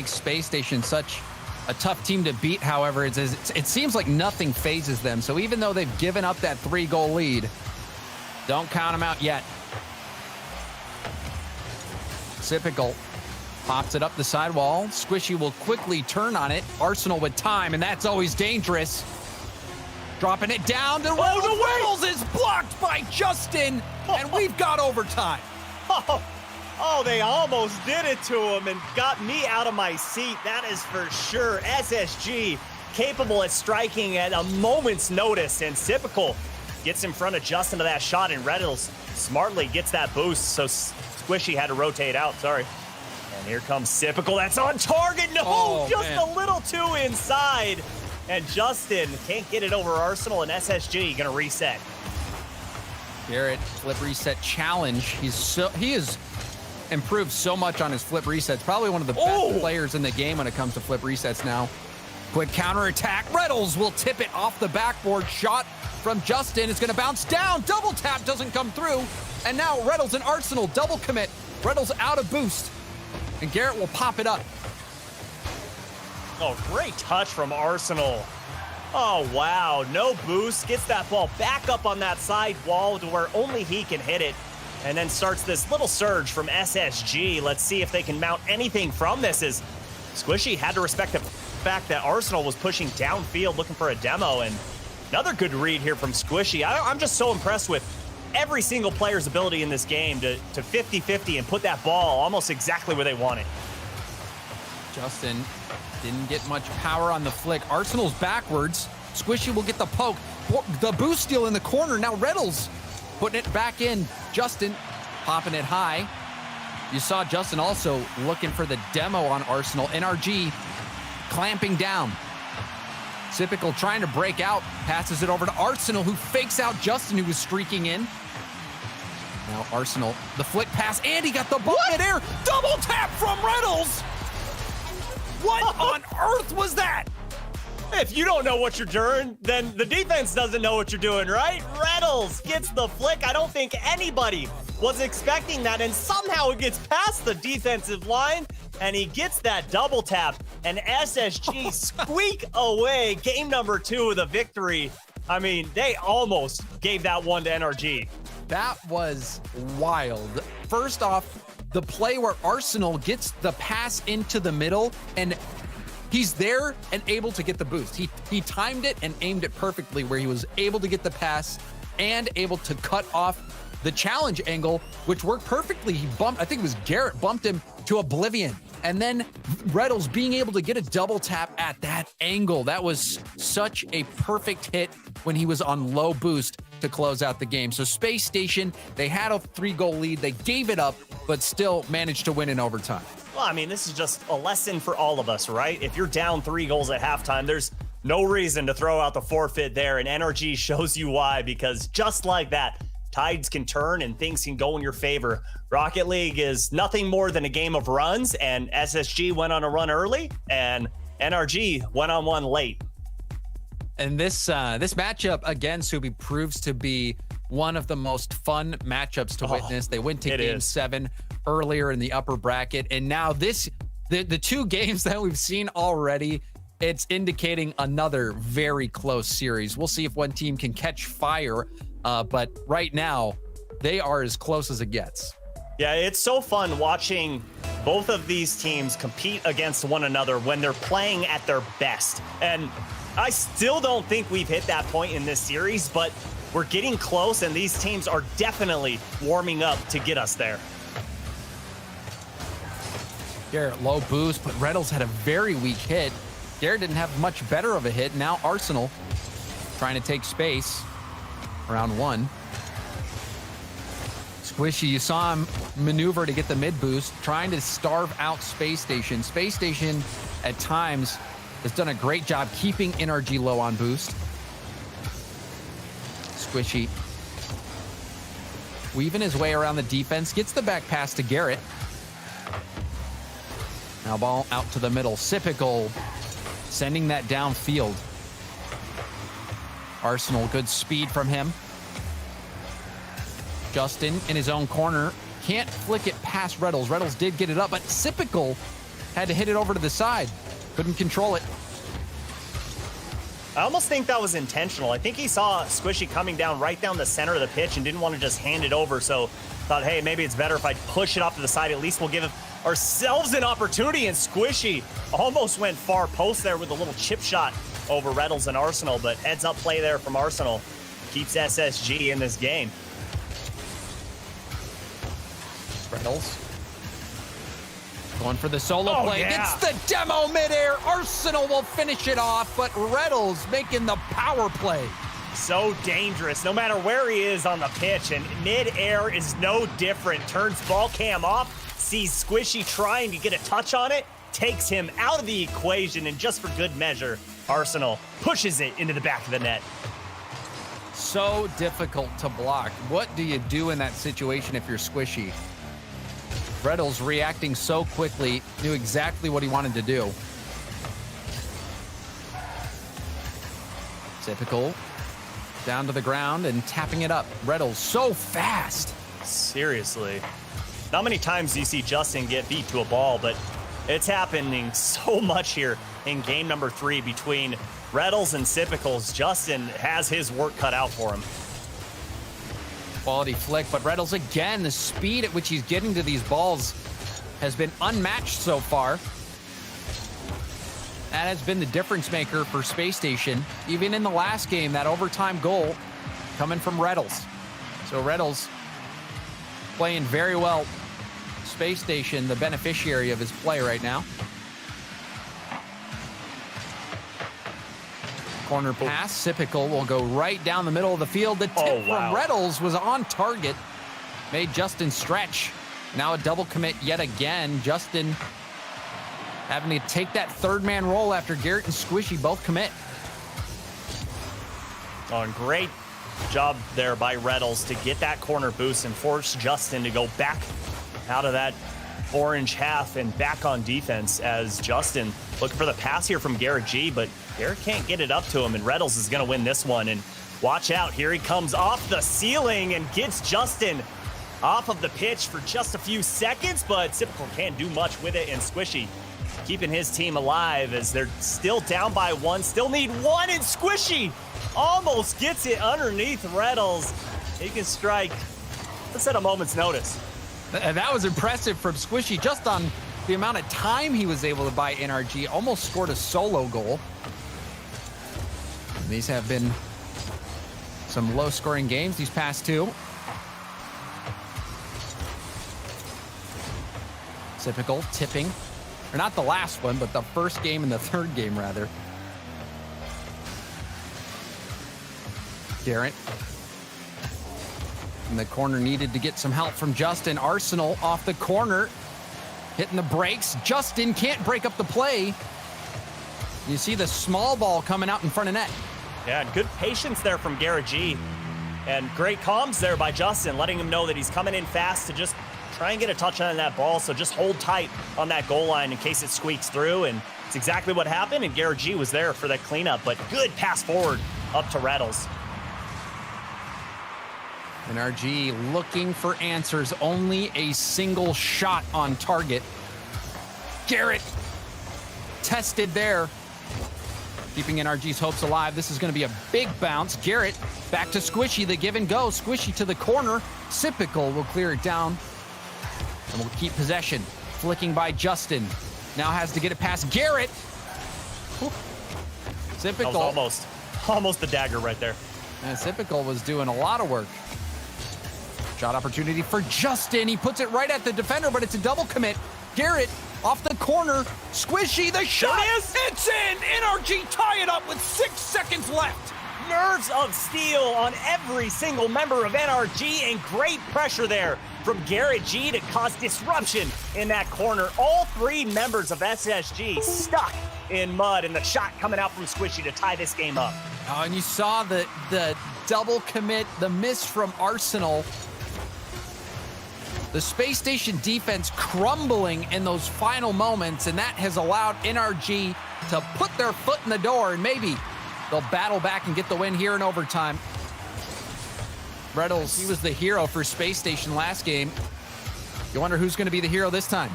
Space Station such a tough team to beat. However, it seems like nothing phases them. So even though they've given up that 3-goal lead, don't count them out yet. Sypical pops it up the sidewall. Squishy will quickly turn on it. Arsenal with time, and that's always dangerous. Dropping it down to Reynolds is blocked by Justin, and we've got overtime. Oh, they almost did it to him and got me out of my seat. That is for sure. SSG capable at striking at a moment's notice, and Sypical gets in front of Justin to that shot, and Reynolds smartly gets that boost, so Squishy had to rotate out, sorry. And here comes Sypical, that's on target. No, a little too inside. And Justin can't get it over Arsenal, and SSG gonna reset. Garrett, flip reset challenge. He is improved so much on his flip resets. Probably one of the best players in the game when it comes to flip resets now. Quick counterattack. Reynolds will tip it off the backboard. Shot from Justin. It's going to bounce down. Double tap doesn't come through. And now Reynolds and Arsenal double commit. Reynolds out of boost. And Garrett will pop it up. Oh, great touch from Arsenal. Oh, wow. No boost. Gets that ball back up on that side wall to where only he can hit it. And then starts this little surge from SSG. Let's see if they can mount anything from this, as Squishy had to respect the fact that Arsenal was pushing downfield looking for a demo. And another good read here from Squishy. I'm just so impressed with every single player's ability in this game to 50-50 and put that ball almost exactly where they want it. Justin didn't get much power on the flick. Arsenal's backwards. Squishy will get the poke. The boost steal in the corner. Now Reynolds putting it back in. Justin popping it high. You saw Justin also looking for the demo on Arsenal. NRG clamping down. Sypical trying to break out. Passes it over to Arsenal, who fakes out Justin, who was streaking in. Now Arsenal, the flick pass, and he got the ball in air. Double tap from Reynolds. What on earth was that? If you don't know what you're doing, then the defense doesn't know what you're doing, right? Reynolds gets the flick. I don't think anybody was expecting that, and somehow it gets past the defensive line, and he gets that double tap, and SSG squeak away game number 2 of the victory. I mean, they almost gave that one to NRG. That was wild. First off, the play where Arsenal gets the pass into the middle, and he's there and able to get the boost. He timed it and aimed it perfectly, where he was able to get the pass and able to cut off the challenge angle, which worked perfectly. He bumped, I think it was Garrett, bumped him to oblivion. And then Reynolds being able to get a double tap at that angle. That was such a perfect hit when he was on low boost to close out the game. So Space Station, they had a 3-goal lead. They gave it up, but still managed to win in overtime. Well, I mean, this is just a lesson for all of us, right? If you're down 3 goals at halftime, there's no reason to throw out the forfeit there, and NRG shows you why, because just like that, tides can turn and things can go in your favor. Rocket League is nothing more than a game of runs, and SSG went on a run early, and NRG went on one late. And this matchup, again, Subi, proves to be one of the most fun matchups to witness. They went to Game 7 earlier in the upper bracket, and now the 2 games that we've seen already, it's indicating another very close series. We'll see if one team can catch fire, but right now, they are as close as it gets. Yeah, it's so fun watching both of these teams compete against one another when they're playing at their best. And I still don't think we've hit that point in this series, but we're getting close, and these teams are definitely warming up to get us there. Garrett, low boost, but Reynolds had a very weak hit. Garrett didn't have much better of a hit. Now Arsenal trying to take space. Round 1. Squishy, you saw him maneuver to get the mid boost, trying to starve out Space Station. Space Station, at times, has done a great job keeping NRG low on boost. Squishy weaving his way around the defense, gets the back pass to Garrett. Now ball out to the middle. Sypical sending that downfield. Arsenal, good speed from him. Justin in his own corner. Can't flick it past Reynolds. Reynolds did get it up, but Sypical Had to hit it over to the side. Couldn't control it. I almost think that was intentional. I think he saw Squishy coming down right down the center of the pitch and didn't want to just hand it over. So thought, hey, maybe it's better if I push it off to the side. At least we'll give ourselves an opportunity. And Squishy almost went far post there with a little chip shot over Reynolds and Arsenal. But heads up play there from Arsenal keeps SSG in this game. Reynolds going for the solo play. Yeah. Gets the demo midair. Arsenal will finish it off, but Reynolds making the power play. So dangerous, no matter where he is on the pitch, and mid-air is no different. Turns ball cam off, sees Squishy trying to get a touch on it, takes him out of the equation, and just for good measure, Arsenal pushes it into the back of the net. So difficult to block. What do you do in that situation if you're Squishy? Reynolds reacting so quickly, knew exactly what he wanted to do. Typical. Down to the ground and tapping it up. Reynolds so fast. Seriously. Not many times do you see Justin get beat to a ball, but it's happening so much here in game number 3 between Reynolds and Sipicles. Justin has his work cut out for him. Quality flick, but Reynolds again, the speed at which he's getting to these balls has been unmatched so far. That has been the difference maker for Space Station. Even in the last game, that overtime goal coming from Reynolds. So Reynolds playing very well. Space Station, the beneficiary of his play right now. Corner pass, Sipical will go right down the middle of the field. The tip from Reynolds was on target. Made Justin stretch. Now a double commit yet again. Justin having to take that third man role after Garrett and Squishy both commit. Great job there by Reynolds to get that corner boost and force Justin to go back out of that orange half and back on defense as Justin looking for the pass here from Garrett G, but Garrett can't get it up to him, and Reynolds is going to win this one. And watch out, here he comes off the ceiling and gets Justin off of the pitch for just a few seconds, but Typical can't do much with it, and Squishy keeping his team alive as they're still down by 1, still need 1, and Squishy almost gets it underneath Reynolds. He can strike just at a moment's notice. That was impressive from Squishy, just on the amount of time he was able to buy NRG. Almost scored a solo goal. These have been some low-scoring games these past 2. Typical tipping. Or not the last one, but the first game and the third game, rather. Garrett. In the corner, needed to get some help from Justin. Arsenal off the corner. Hitting the brakes. Justin can't break up the play. You see the small ball coming out in front of net. Yeah, and good patience there from Garrett G. And great comms there by Justin, letting him know that he's coming in fast to just try and get a touch on that ball. So just hold tight on that goal line in case it squeaks through. And it's exactly what happened. And Garrett G was there for that cleanup. But good pass forward up to Reynolds. NRG looking for answers. Only a single shot on target. Garrett tested there. Keeping NRG's hopes alive. This is going to be a big bounce. Garrett back to Squishy. The give and go. Squishy to the corner. Sipical will clear it down. And will keep possession. Flicking by Justin. Now has to get it past Garrett. Sipical. Almost the dagger right there. And Sipical was doing a lot of work. Shot opportunity for Justin. He puts it right at the defender, but it's a double commit. Garrett off the corner. Squishy, the shot. There it is. It's in. NRG tie it up with 6 seconds left. Nerves of steel on every single member of NRG, and great pressure there from Garrett G to cause disruption in that corner. All 3 members of SSG stuck in mud, and the shot coming out from Squishy to tie this game up. Oh, and you saw the double commit, the miss from Arsenal. The Space Station defense crumbling in those final moments, and that has allowed NRG to put their foot in the door, and maybe they'll battle back and get the win here in overtime. Reynolds, he was the hero for Space Station last game. You wonder who's going to be the hero this time.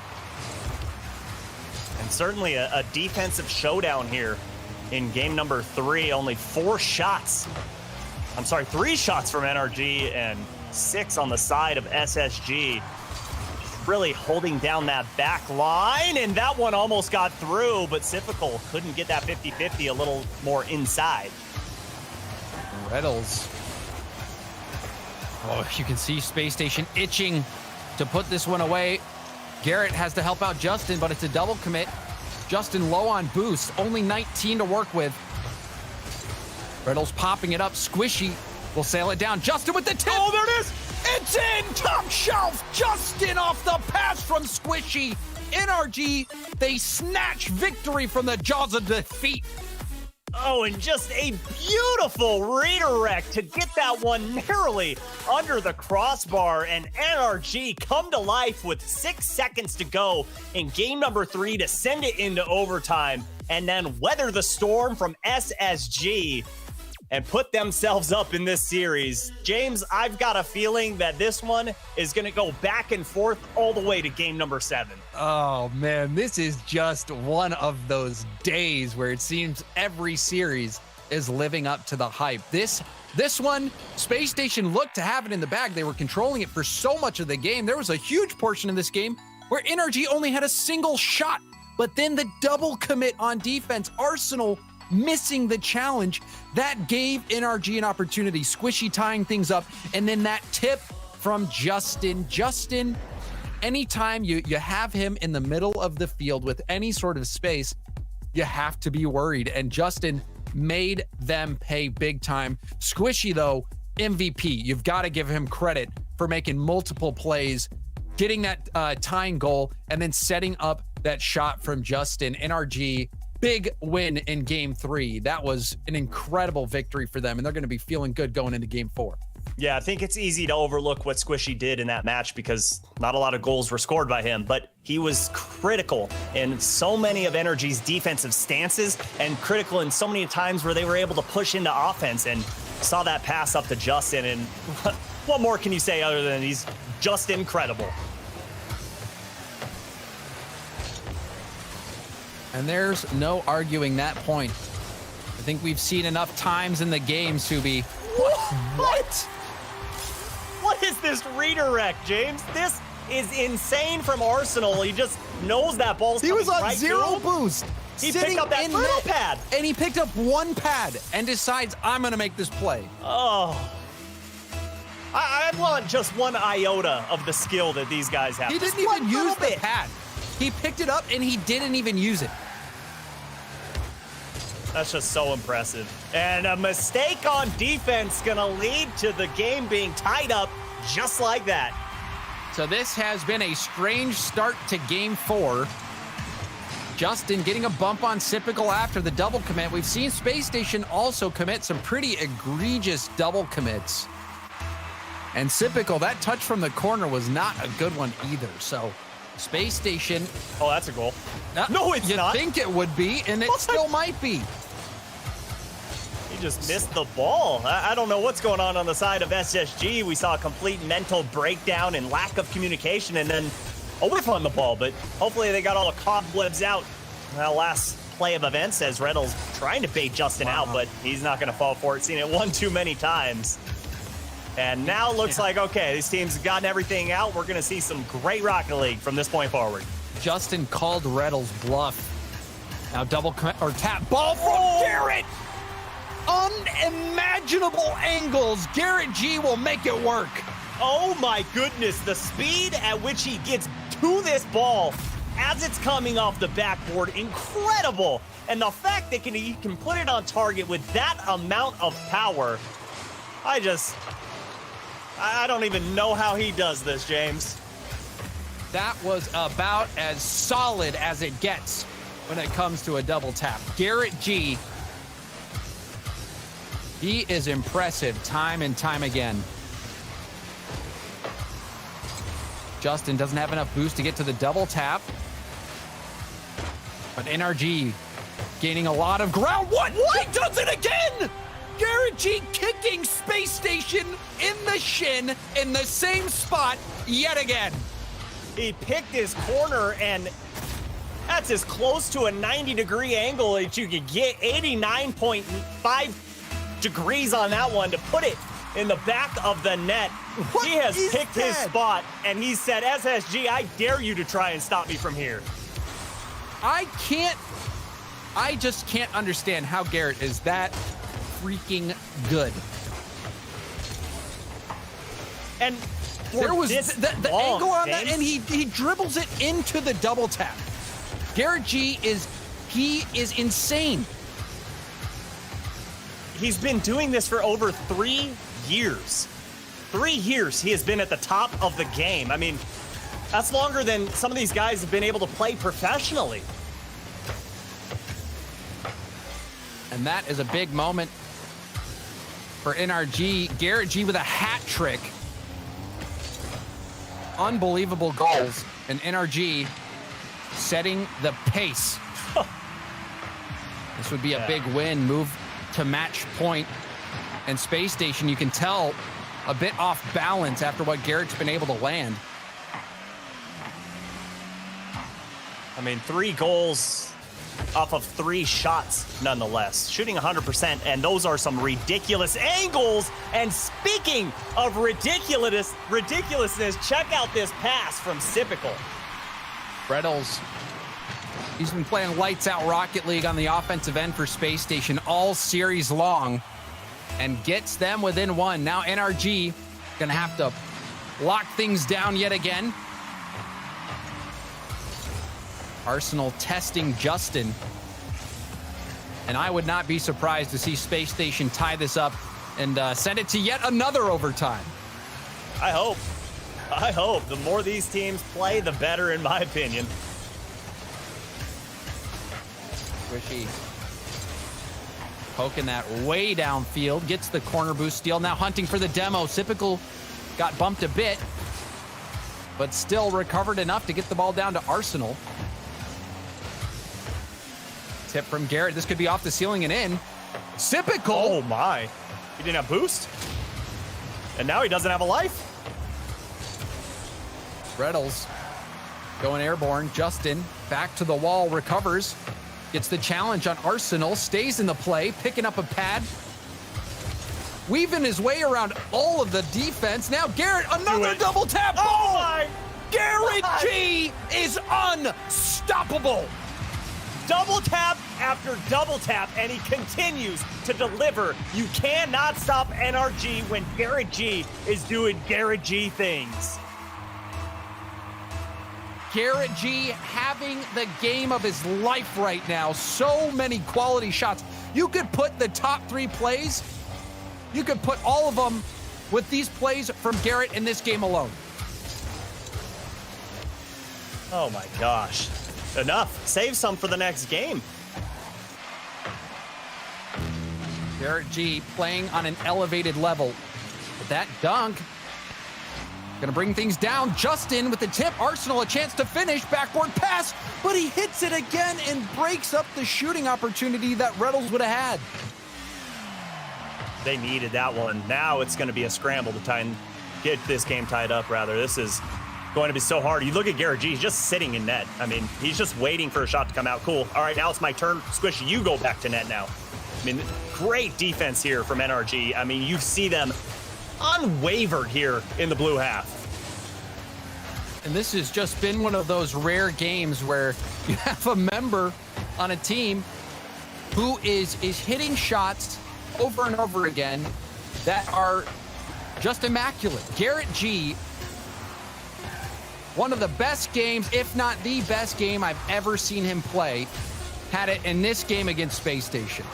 and certainly a defensive showdown here in game number 3. Only 3 shots from NRG and 6 on the side of SSG. Really holding down that back line, and that one almost got through, but Sypical couldn't get that 50-50 a little more inside. Reynolds. Oh, you can see Space Station itching to put this one away. Garrett has to help out Justin, but it's a double commit. Justin low on boost, only 19 to work with. Reynolds popping it up. Squishy will sail it down. Justin with the tip. Oh, there it is. It's in! Top shelf! Justin off the pass from Squishy. NRG, they snatch victory from the jaws of defeat. Oh, and just a beautiful redirect to get that one narrowly under the crossbar, and NRG come to life with 6 seconds to go in game number 3 to send it into overtime and then weather the storm from SSG and put themselves up in this series. James, I've got a feeling that this one is going to go back and forth all the way to game number 7. Oh, man, this is just one of those days where it seems every series is living up to the hype. This one, Space Station looked to have it in the bag. They were controlling it for so much of the game. There was a huge portion of this game where NRG only had a single shot, but then the double commit on defense, Arsenal missing the challenge, that gave NRG an opportunity. Squishy tying things up, and then that tip from Justin. Justin, anytime you have him in the middle of the field with any sort of space, you have to be worried, and Justin made them pay big time. Squishy, though, MVP. You've got to give him credit for making multiple plays, getting that tying goal, and then setting up that shot from Justin. NRG, big win in game 3. That was an incredible victory for them, and they're going to be feeling good going into game 4. Yeah, I think it's easy to overlook what Squishy did in that match because not a lot of goals were scored by him, but he was critical in so many of NRG's defensive stances and critical in so many times where they were able to push into offense, and saw that pass up to Justin. And what more can you say other than he's just incredible? And there's no arguing that point. I think we've seen enough times in the game, Subi. What? What is this redirect, James? This is insane from Arsenal. He just knows that ball's coming right to him. He was on zero boost. He picked up that turtle pad. And he picked up one pad and decides, I'm going to make this play. Oh. I want just one iota of the skill that these guys have. He didn't even use the pad. He picked it up and he didn't even use it. That's just so impressive. And a mistake on defense gonna lead to the game being tied up just like that. So this has been a strange start to game 4. Justin getting a bump on Sypical after the double commit. We've seen Space Station also commit some pretty egregious double commits. And Sypical, that touch from the corner was not a good one either. So Space Station. Oh, that's a goal. No, it's not. You think it would be, and it still might be. He just missed the ball. I don't know what's going on the side of SSG. We saw a complete mental breakdown and lack of communication, and then a whiff on the ball. But hopefully they got all the cobwebs out. That last play of events says Reynolds trying to bait Justin out, but he's not going to fall for it. Seen it one too many times. And now it looks like, okay, these teams have gotten everything out. We're going to see some great Rocket League from this point forward. Justin called Reynolds' bluff. Now double or tap ball from Garrett. Unimaginable angles. Garrett G will make it work. Oh my goodness, the speed at which he gets to this ball as it's coming off the backboard, incredible. And the fact that he can put it on target with that amount of power, I don't even know how he does this, James. That was about as solid as it gets when it comes to a double tap. Garrett G, he is impressive time and time again. Justin doesn't have enough boost to get to the double tap. But NRG gaining a lot of ground. What? He does it again! Garrett G kicking Space Station in the shin in the same spot yet again. He picked his corner, and That's as close to a 90-degree angle that you could get. 89.5 degrees on that one to put it in the back of the net. What he has is picked his that? spot, and he said, SSG, I dare you to try and stop me from here. I just can't understand how Garrett is that freaking good. And There was this the long, angle on that, James, and he dribbles it into the double tap. Garrett G is insane. He's been doing this for over 3 years. 3 years he has been at the top of the game. I mean, that's longer than some of these guys have been able to play professionally. And that is a big moment for NRG. Garrett G with a hat trick. Unbelievable goals. And NRG setting the pace. This would be a big win. Move to match point. And Space Station, you can tell, a bit off balance after what Garrett's been able to land. I mean, 3 goals off of 3 shots, nonetheless. Shooting 100%, and those are some ridiculous angles. And speaking of ridiculousness, check out this pass from Sipical. Reynolds, he's been playing lights out Rocket League on the offensive end for Space Station all series long and gets them within 1. Now NRG gonna have to lock things down yet again. Arsenal testing Justin. And I would not be surprised to see Space Station tie this up and send it to yet another overtime. I hope. The more these teams play, the better, in my opinion. Squishy poking that way downfield, gets the corner boost steal. Now hunting for the demo. Sipical got bumped a bit, but still recovered enough to get the ball down to Arsenal. Tip from Garrett. This could be off the ceiling and in. Sipical. Oh my. He didn't have boost. And now he doesn't have a life. Reynolds going airborne. Justin back to the wall, recovers. Gets the challenge on Arsenal. Stays in the play, picking up a pad. Weaving his way around all of the defense. Now Garrett, another double tap. Oh my. Garrett G is unstoppable. Double tap after double tap, and he continues to deliver. You cannot stop NRG when Garrett G is doing Garrett G things. Garrett G having the game of his life right now. So many quality shots. You could put the top 3 plays, you could put all of them with these plays from Garrett in this game alone. Oh my gosh. Enough. Save some for the next game. Garrett G playing on an elevated level. But that dunk gonna bring things down. Justin with the tip. Arsenal a chance to finish. Backboard pass, but he hits it again and breaks up the shooting opportunity that Reynolds would have had. They needed that one. Now it's going to be a scramble to try and get this game tied up, rather. This is going to be so hard. You look at Garrett G, he's just sitting in net. I mean, he's just waiting for a shot to come out. Cool. All right, now it's my turn. Squish, you go back to net now. I mean, great defense here from NRG. I mean, you see them unwavered here in the blue half. And this has just been one of those rare games where you have a member on a team who is hitting shots over and over again that are just immaculate. Garrett G, one of the best games, if not the best game I've ever seen him play, had it in this game against Space Station.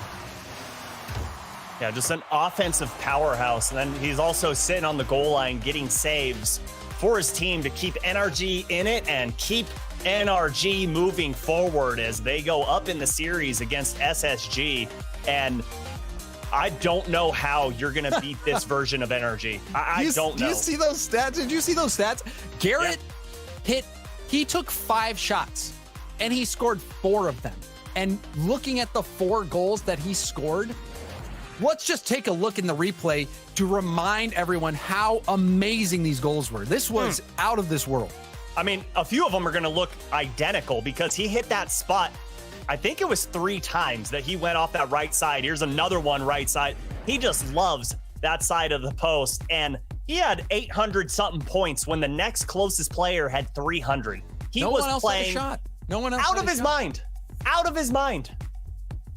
Yeah, just an offensive powerhouse. And then he's also sitting on the goal line getting saves for his team to keep NRG in it and keep NRG moving forward as they go up in the series against SSG. And I don't know how you're going to beat this version of NRG. I don't know. Do you see those stats? Did you see those stats? Garrett he took 5 shots and he scored 4 of them. And looking at the 4 goals that he scored, let's just take a look in the replay to remind everyone how amazing these goals were. This was out of this world. I mean, a few of them are going to look identical because he hit that spot. I think it was 3 times that he went off that right side. Here's another one right side. He just loves that side of the post. And he had 800 something points when the next closest player had 300. He no was one else playing had a shot. No one else out had of a his shot. mind. Out of his mind.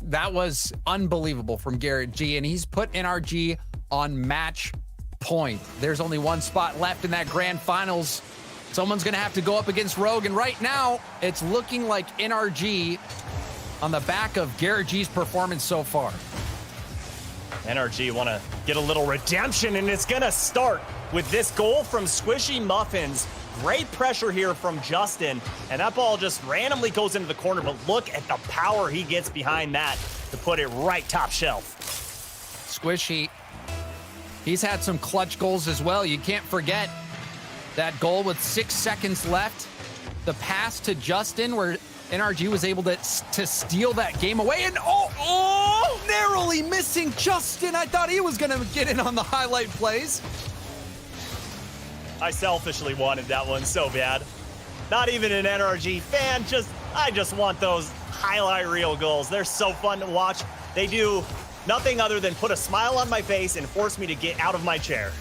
That was unbelievable from Garrett G, and he's put NRG on match point. There's only one spot left in that grand finals. Someone's going to have to go up against Rogue, and right now, it's looking like NRG on the back of Garrett G's performance so far. NRG want to get a little redemption, and it's going to start with this goal from Squishy Muffins. Great pressure here from Justin, and that ball just randomly goes into the corner, but look at the power he gets behind that to put it right top shelf. Squishy, he's had some clutch goals as well. You can't forget that goal with 6 seconds left. The pass to Justin where NRG was able to steal that game away, and narrowly missing Justin. I thought he was going to get in on the highlight plays. I selfishly wanted that one so bad. Not even an NRG fan, I just want those highlight reel goals. They're so fun to watch. They do nothing other than put a smile on my face and force me to get out of my chair.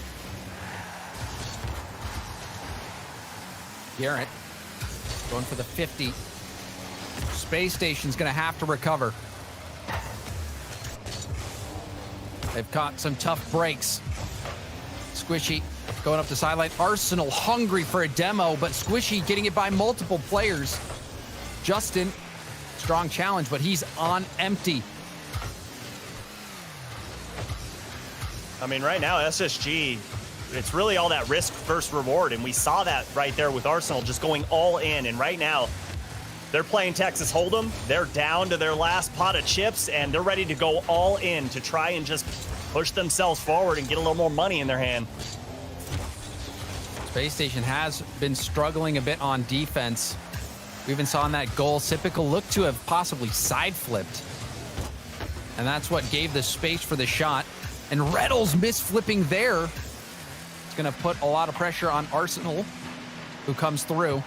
Garrett going for the 50. Space Station's going to have to recover. They've caught some tough breaks. Squishy going up the sideline. Arsenal hungry for a demo, but Squishy getting it by multiple players. Justin, strong challenge, but he's on empty. I mean, right now, SSG, it's really all that risk versus reward, and we saw that right there with Arsenal just going all in, and right now, they're playing Texas Hold'em. They're down to their last pot of chips, and they're ready to go all in to try and just push themselves forward and get a little more money in their hand. Space Station has been struggling a bit on defense. We even saw in that goal, Sipical looked to have possibly side flipped. And that's what gave the space for the shot. And Reddles misflipping there. It's going to put a lot of pressure on Arsenal, who comes through.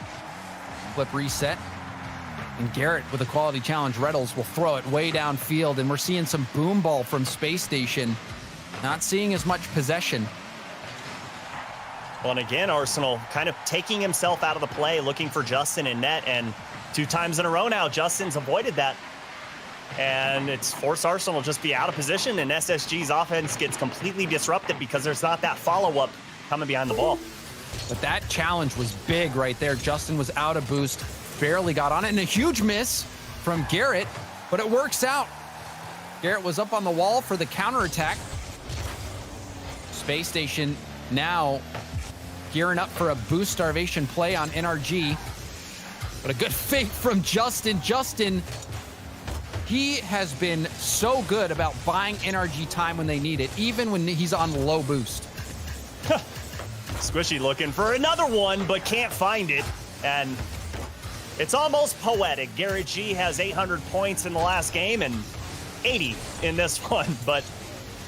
Flip reset. And Garrett with a quality challenge. Reddles will throw it way downfield. And we're seeing some boom ball from Space Station. Not seeing as much possession. Well, and again, Arsenal kind of taking himself out of the play, looking for Justin in net, and 2 times in a row now, Justin's avoided that. And it's forced Arsenal just be out of position, and SSG's offense gets completely disrupted because there's not that follow-up coming behind the ball. But that challenge was big right there. Justin was out of boost, barely got on it, and a huge miss from Garrett, but it works out. Garrett was up on the wall for the counterattack. Space Station now gearing up for a boost starvation play on NRG. But a good fake from Justin. Justin, he has been so good about buying NRG time when they need it, even when he's on low boost. Squishy looking for another one, but can't find it. And it's almost poetic. Garrett G has 800 points in the last game and 80 in this one. But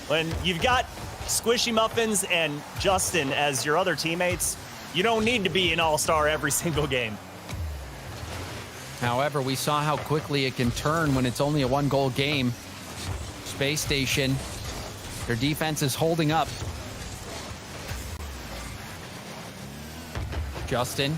when you've got Squishy Muffins and Justin as your other teammates, you don't need to be an all-star every single game. However, we saw how quickly it can turn when it's only a 1-goal game. Space Station, their defense is holding up. Justin,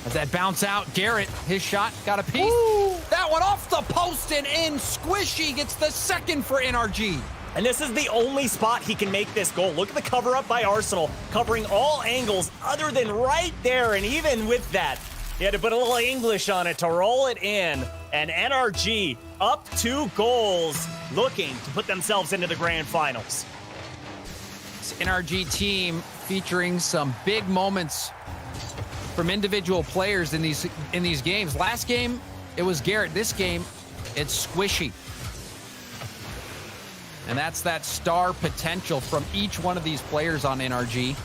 as that bounce out, Garrett, his shot, got a piece. Woo! That one off the post and in. Squishy gets the second for NRG. And this is the only spot he can make this goal. Look at the cover up by Arsenal, covering all angles other than right there. And even with that, he had to put a little English on it to roll it in. And NRG up 2 goals, looking to put themselves into the grand finals. This NRG team featuring some big moments from individual players in these games. Last game, it was Garrett. This game, it's Squishy. And that's that star potential from each one of these players on NRG.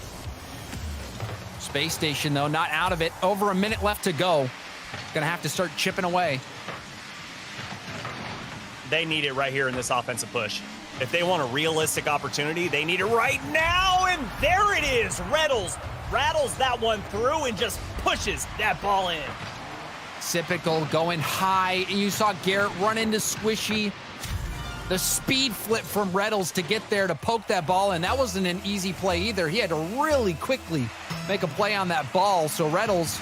Space Station, though, not out of it. Over a minute left to go. Gonna have to start chipping away. They need it right here in this offensive push. If they want a realistic opportunity, they need it right now. And there it is. Reddles rattles that one through and just pushes that ball in. Typical going high, and you saw Garrett run into Squishy. The speed flip from Reynolds to get there to poke that ball, and that wasn't an easy play either. He had to really quickly make a play on that ball, so Reynolds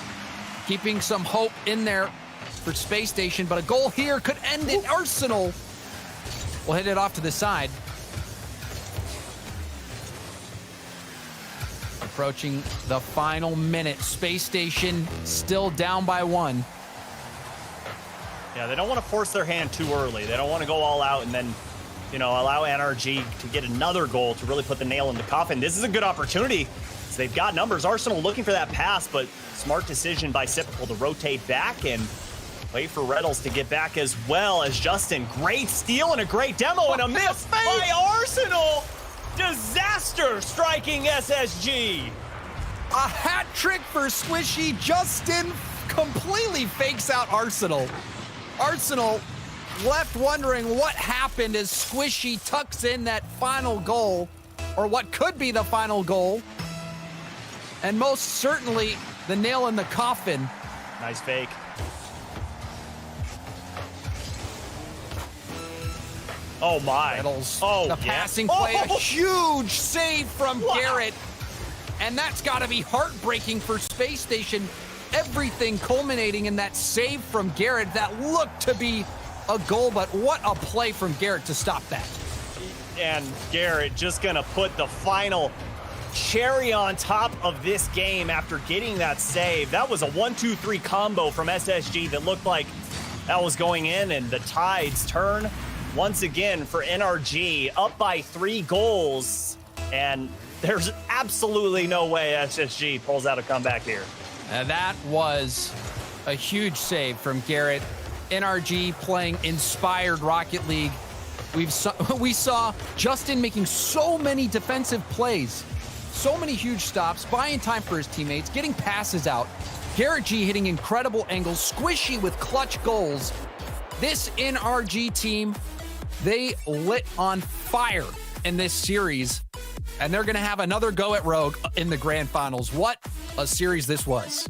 keeping some hope in there for Space Station, but a goal here could end it. Arsenal will hit it off to the side. Approaching the final minute. Space Station still down by 1. Yeah, they don't want to force their hand too early. They don't want to go all out and then, allow NRG to get another goal to really put the nail in the coffin. This is a good opportunity. So they've got numbers. Arsenal looking for that pass, but smart decision by Sipical to rotate back and wait for Reynolds to get back as well as Justin. Great steal and a great demo and a miss by Arsenal. Disaster striking SSG. A hat trick for Squishy. Justin completely fakes out Arsenal. Arsenal left wondering what happened as Squishy tucks in that final goal, or what could be the final goal, and most certainly the nail in the coffin. Nice fake. Oh my. Reynolds, oh, the yeah. passing play, a huge save from Garrett, and that's got to be heartbreaking for Space Station. Everything culminating in that save from Garrett that looked to be a goal, but what a play from Garrett to stop that. And Garrett just gonna put the final cherry on top of this game after getting that save. That was a 1-2-3 combo from SSG that looked like that was going in, and the tides turn once again for NRG, up by 3 goals, and there's absolutely no way SSG pulls out a comeback here. And that was a huge save from Garrett. NRG playing inspired Rocket League. We saw Justin making so many defensive plays, so many huge stops, buying time for his teammates, getting passes out. Garrett G hitting incredible angles, Squishy with clutch goals. This NRG team, they lit on fire in this series, and they're going to have another go at Rogue in the grand finals. What a series this was.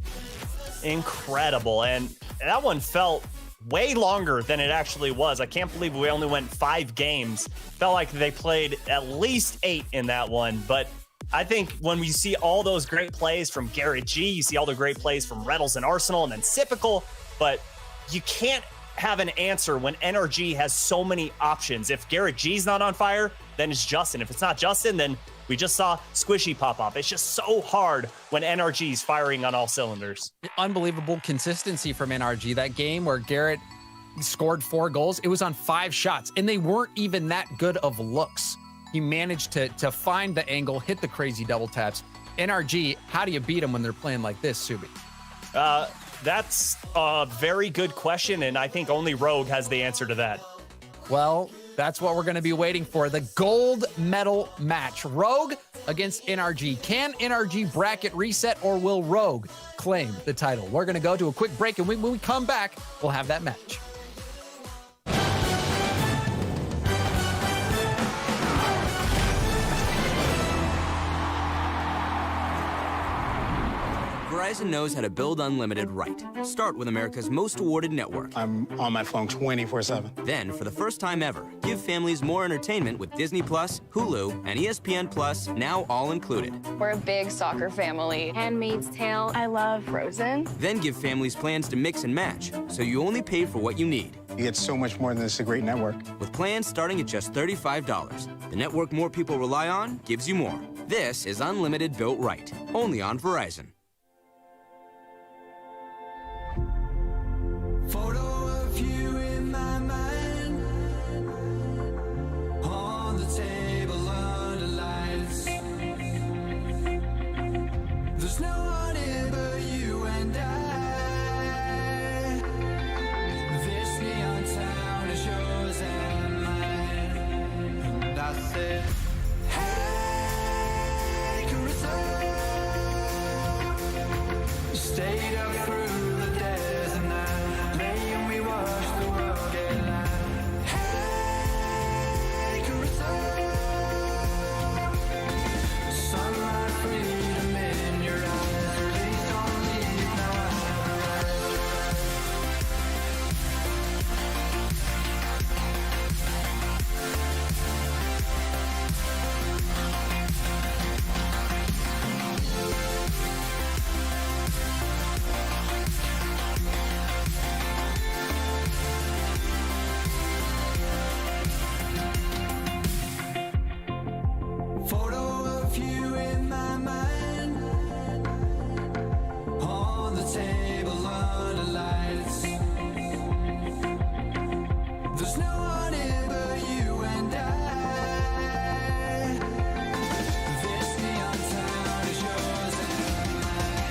Incredible, and that one felt way longer than it actually was. I can't believe we only went 5 games. Felt like they played at least 8 in that one, but I think when we see all those great plays from Garrett G, you see all the great plays from Reynolds and Arsenal and then Sipical, but you can't have an answer when NRG has so many options. If Garrett G's not on fire, then it's Justin. If it's not Justin, then we just saw Squishy pop up. It's just so hard when NRG's firing on all cylinders. Unbelievable consistency from NRG. That game where Garrett scored 4 goals, it was on 5 shots, and they weren't even that good of looks. He managed to find the angle, hit the crazy double taps. NRG, how do you beat them when they're playing like this, Subi? That's a very good question, and I think only Rogue has the answer to that. Well, that's what we're going to be waiting for, the gold medal match. Rogue against NRG. Can NRG bracket reset, or will Rogue claim the title? We're going to go to a quick break, and when we come back, we'll have that match. Verizon knows how to build unlimited right. Start with America's most awarded network. I'm on my phone 24/7. Then, for the first time ever, give families more entertainment with Disney Plus, Hulu, and ESPN Plus, now all included. We're a big soccer family. Handmaid's Tale. I love Frozen. Then give families plans to mix and match, so you only pay for what you need. You get so much more than this, a great network. With plans starting at just $35. The network more people rely on gives you more. This is unlimited built right, only on Verizon. Photo of you in my mind, on the table under lights. There's no one here but you and I. This neon town is yours and mine. And I said, hey, Carissa, There's no one here but you and I. This neon town is yours and mine.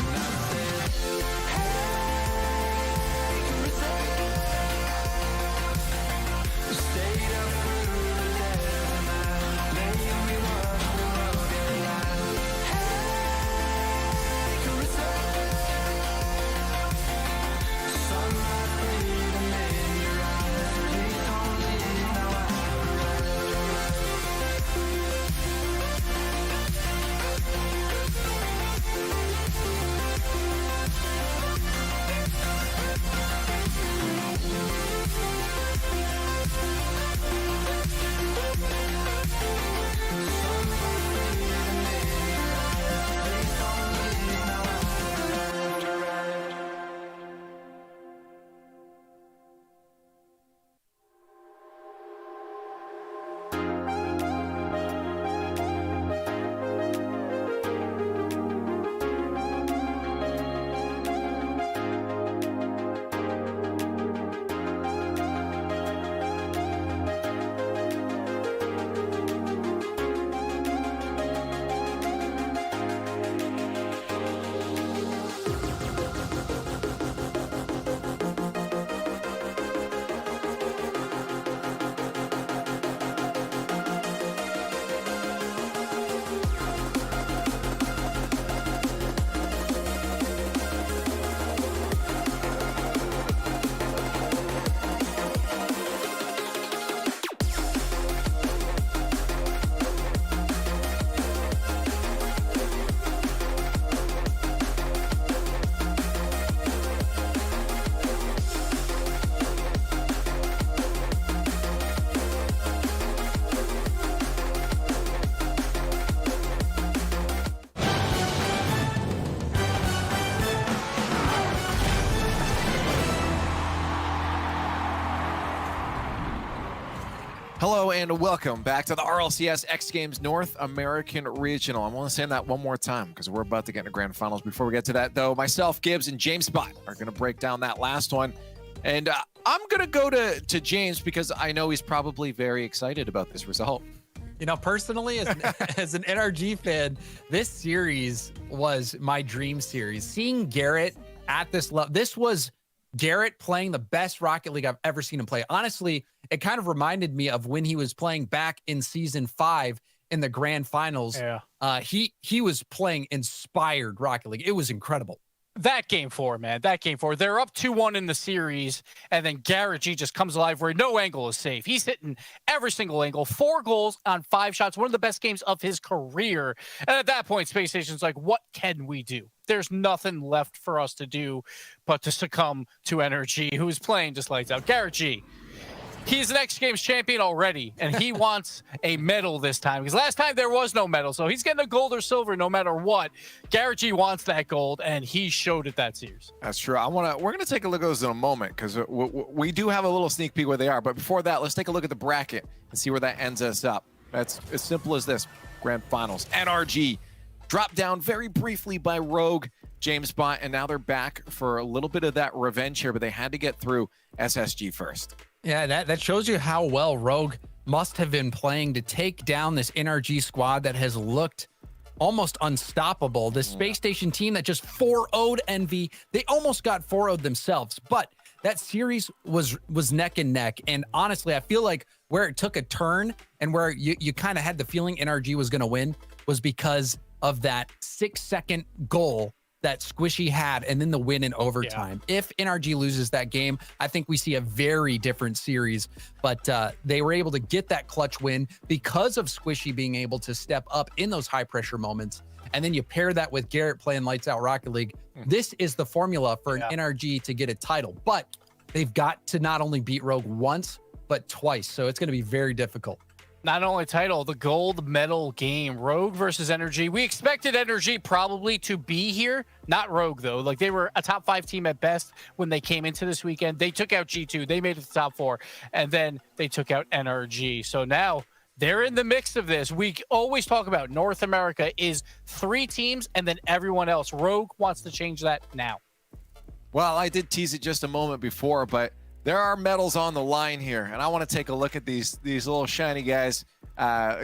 And I said, hey, Carissa. Stayed up through the dead of night, made me watch the road get light. Hey, Carissa. Sunlight breathing in your eyes. Please don't leave now. Hello and welcome back to the RLCS X Games North American Regional. I want to say that one more time because we're about to get into grand finals. Before we get to that, though, myself, Gibbs, and James Spot are going to break down that last one. And I'm going to go to James because I know he's probably very excited about this result. You know, personally, as an NRG fan, this series was my dream series. Seeing Garrett at this level, this was Garrett playing the best Rocket League I've ever seen him play. Honestly, it kind of reminded me of when he was playing back in season 5 in the grand finals. Yeah. He was playing inspired Rocket League. It was incredible. That game 4, man. That game 4. They're up 2-1 in the series, and then Garrett G just comes alive where no angle is safe. He's hitting every single angle. 4 goals on 5 shots. One of the best games of his career. And at that point, Space Station's like, what can we do? There's nothing left for us to do but to succumb to Energy, who is playing just lights out. Garrett G, he's an X Games champion already, and he wants a medal this time because last time there was no medal, so he's getting a gold or silver no matter what. Garrett G wants that gold, and he showed it that series. That's true. We're going to take a look at those in a moment because we do have a little sneak peek where they are. But before that, let's take a look at the bracket and see where that ends us up. That's as simple as this. Grand finals. NRG dropped down very briefly by Rogue, James Bot, and now they're back for a little bit of that revenge here, but they had to get through SSG first. Yeah, that shows you how well Rogue must have been playing to take down this NRG squad that has looked almost unstoppable. This Space Station team that just 4-0'd Envy. They almost got 4-0'd themselves, but that series was neck and neck. And honestly, I feel like where it took a turn and where you kind of had the feeling NRG was going to win was because of that 6-second goal that Squishy had, and then the win in overtime. Yeah. If NRG loses that game, I think we see a very different series, but they were able to get that clutch win because of Squishy being able to step up in those high pressure moments. And then you pair that with Garrett playing lights out Rocket League. This is the formula for an NRG to get a title, but they've got to not only beat Rogue once, but twice. So it's going to be very difficult. Not only title, the gold medal game, Rogue versus Energy. We expected Energy probably to be here, not Rogue though. Like they were a top 5 team at best when they came into this weekend. They took out G2, they made it to the top 4, and then they took out NRG. So now they're in the mix of this. We always talk about North America is 3 teams and then everyone else. Rogue wants to change that now. Well, I did tease it just a moment before, but there are medals on the line here, and I want to take a look at these little shiny guys.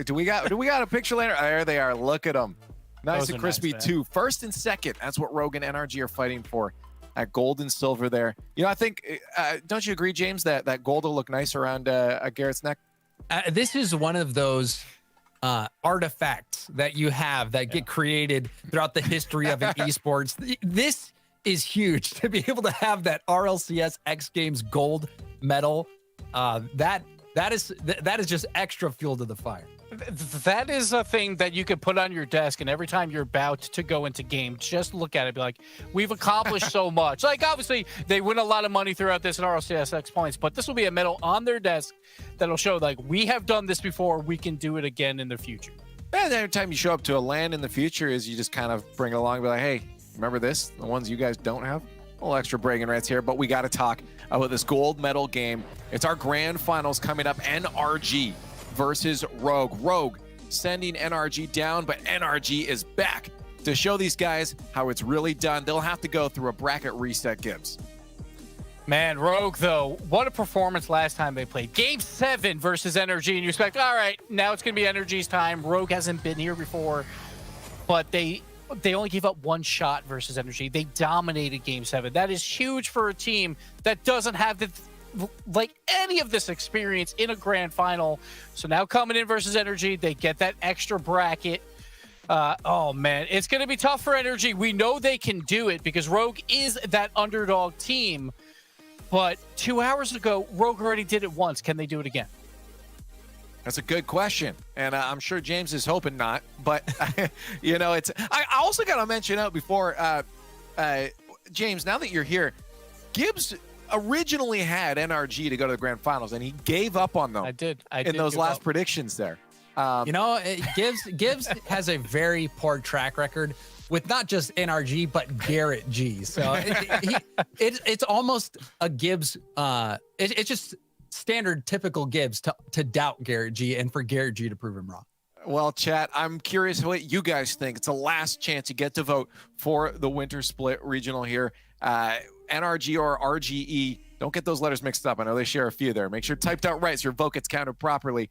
Do we got a picture later? There they are. Look at them. Nice Those and are crispy nice, too. First and second. That's what Rogue and NRG are fighting for. At gold and silver there. You know, I think, don't you agree, James, that gold will look nice around Garrett's neck? This is one of those artifacts that you have that get created throughout the history of an esports. This is huge to be able to have that RLCS X Games gold medal. That is just extra fuel to the fire. That is a thing that you could put on your desk, and every time you're about to go into game, just look at it, be like, we've accomplished so much. Like, obviously, they win a lot of money throughout this in RLCS X points, but this will be a medal on their desk that'll show, like, we have done this before, we can do it again in the future. And every time you show up to a land in the future is you just kind of bring it along and be like, hey, remember this? The ones you guys don't have? A little extra bragging rights here, but we got to talk about this gold medal game. It's our grand finals coming up, NRG versus Rogue. Rogue sending NRG down, but NRG is back to show these guys how it's really done. They'll have to go through a bracket reset, Gibbs. Man, Rogue, though, what a performance last time they played. Game 7 versus NRG, and you expect, all right, now it's going to be NRG's time. Rogue hasn't been here before, but they only gave up one shot versus NRG. They dominated Game 7. That is huge for a team that doesn't have any of this experience in a grand final. So now coming in versus NRG, they get that extra bracket. Oh man, it's going to be tough for NRG. We know they can do it because Rogue is that underdog team. But 2 hours ago, Rogue already did it once. Can they do it again? That's a good question, and I'm sure James is hoping not. But you know, it's. I also got to mention out before, James. Now that you're here, Gibbs originally had NRG to go to the grand finals, and he gave up on them. I did in those last predictions there. You know, Gibbs has a very poor track record with not just NRG but Garrett G. So it's almost a Gibbs. It's just standard, typical Gibbs to doubt Garrett G and for Garrett G to prove him wrong. Well, chat, I'm curious what you guys think. It's the last chance you get to vote for the Winter Split Regional here. NRG or RGE. Don't get those letters mixed up. I know they share a few there. Make sure typed out right so your vote gets counted properly.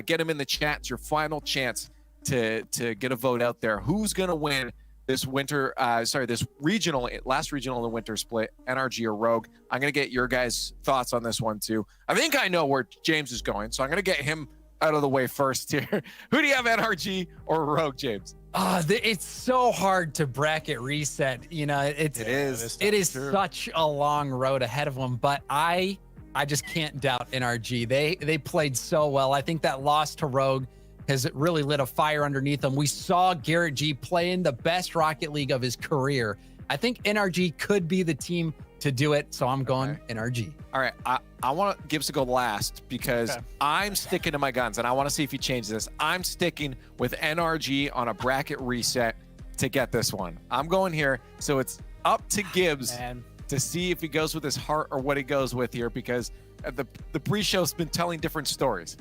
Get them in the chat. It's your final chance to get a vote out there. Who's going to win this this regional, last regional in the Winter Split, NRG or Rogue? I'm going to get your guys' thoughts on this one too. I think I know where James is going, so I'm going to get him out of the way first here. Who do you have, NRG or Rogue, James? It's so hard to bracket reset. You know, it is such a long road ahead of them, but I just can't doubt NRG. They played so well. I think that loss to Rogue has really lit a fire underneath them. We saw Garrett G play in the best Rocket League of his career. I think NRG could be the team to do it, so I'm going NRG. All right, I want Gibbs to go last because I'm sticking to my guns, and I want to see if he changes this. I'm sticking with NRG on a bracket reset to get this one. I'm going here, so it's up to Gibbs to see if he goes with his heart or what he goes with here, because the pre-show's been telling different stories.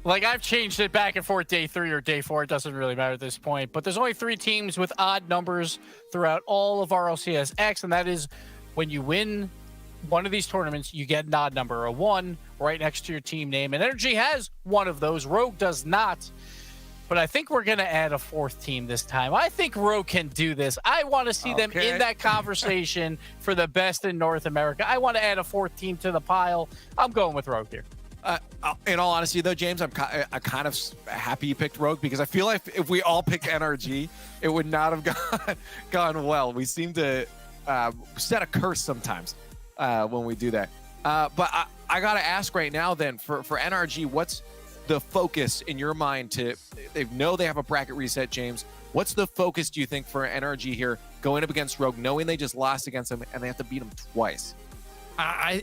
Like, I've changed it back and forth day 3 or day 4. It doesn't really matter at this point. But there's only 3 teams with odd numbers throughout all of RLCS X, and that is when you win one of these tournaments, you get an odd number, a 1 right next to your team name. And NRG has one of those. Rogue does not. But I think we're going to add a 4th team this time. I think Rogue can do this. I want to see them in that conversation for the best in North America. I want to add a 4th team to the pile. I'm going with Rogue here. In all honesty, though, James, I'm kind of happy you picked Rogue, because I feel like if we all picked NRG, it would not have gone well. We seem to set a curse sometimes when we do that. But I got to ask right now then, for NRG, what's the focus in your mind they know they have a bracket reset, James? What's the focus, do you think, for NRG here going up against Rogue, knowing they just lost against them and they have to beat them twice?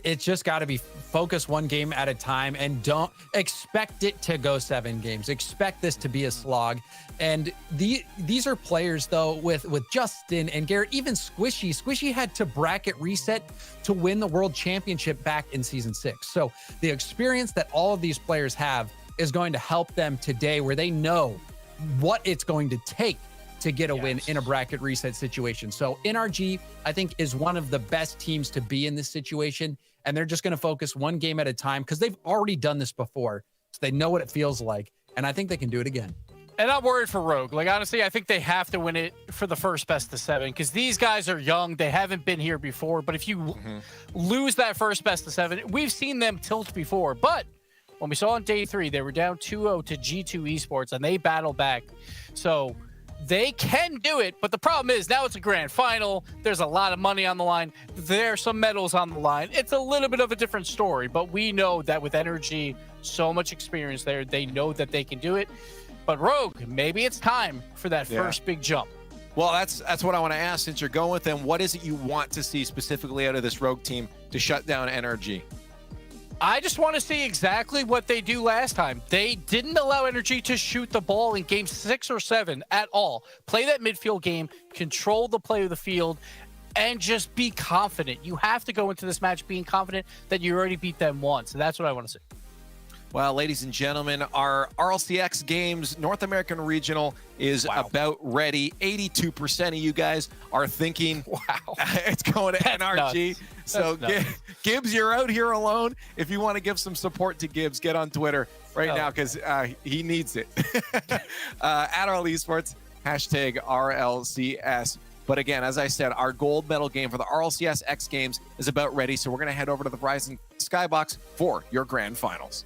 It's just got to be focus one game at a time, and don't expect it to go 7 games. Expect this to be a slog. And these are players, though, with Justin and Garrett, even Squishy. Squishy had to bracket reset to win the world championship back in season 6. So the experience that all of these players have is going to help them today, where they know what it's going to take to get a win in a bracket reset situation. So NRG, I think, is one of the best teams to be in this situation. and they're just going to focus one game at a time because they've already done this before. So they know what it feels like, and I think they can do it again. And I'm worried for Rogue. Like, honestly, I think they have to win it for the first best of 7 because these guys are young. They haven't been here before. But if you lose that first best of 7, we've seen them tilt before. But when we saw on day 3, they were down 2-0 to G2 Esports, and they battled back. So they can do it. But the problem is now it's a grand final. There's a lot of money on the line. There's some medals on the line. It's a little bit of a different story. But we know that with NRG, so much experience there, they know that they can do it. But Rogue, maybe it's time for that first big jump. Well, that's what I want to ask. Since you're going with them, what is it you want to see specifically out of this Rogue team to shut down NRG? I just want to see exactly what they do last time. They didn't allow NRG to shoot the ball in game 6 or 7 at all. Play that midfield game, control the play of the field, and just be confident. You have to go into this match being confident that you already beat them once. So that's what I want to see. Well, ladies and gentlemen, our RLCS games North American Regional is about ready. 82% of you guys are thinking, wow, it's going to NRG. So Gibbs, you're out here alone. If you want to give some support to Gibbs, get on Twitter now because he needs it. At RL Esports, hashtag RLCS. But again, as I said, our gold medal game for the RLCS X Games is about ready. So we're going to head over to the Verizon Skybox for your grand finals.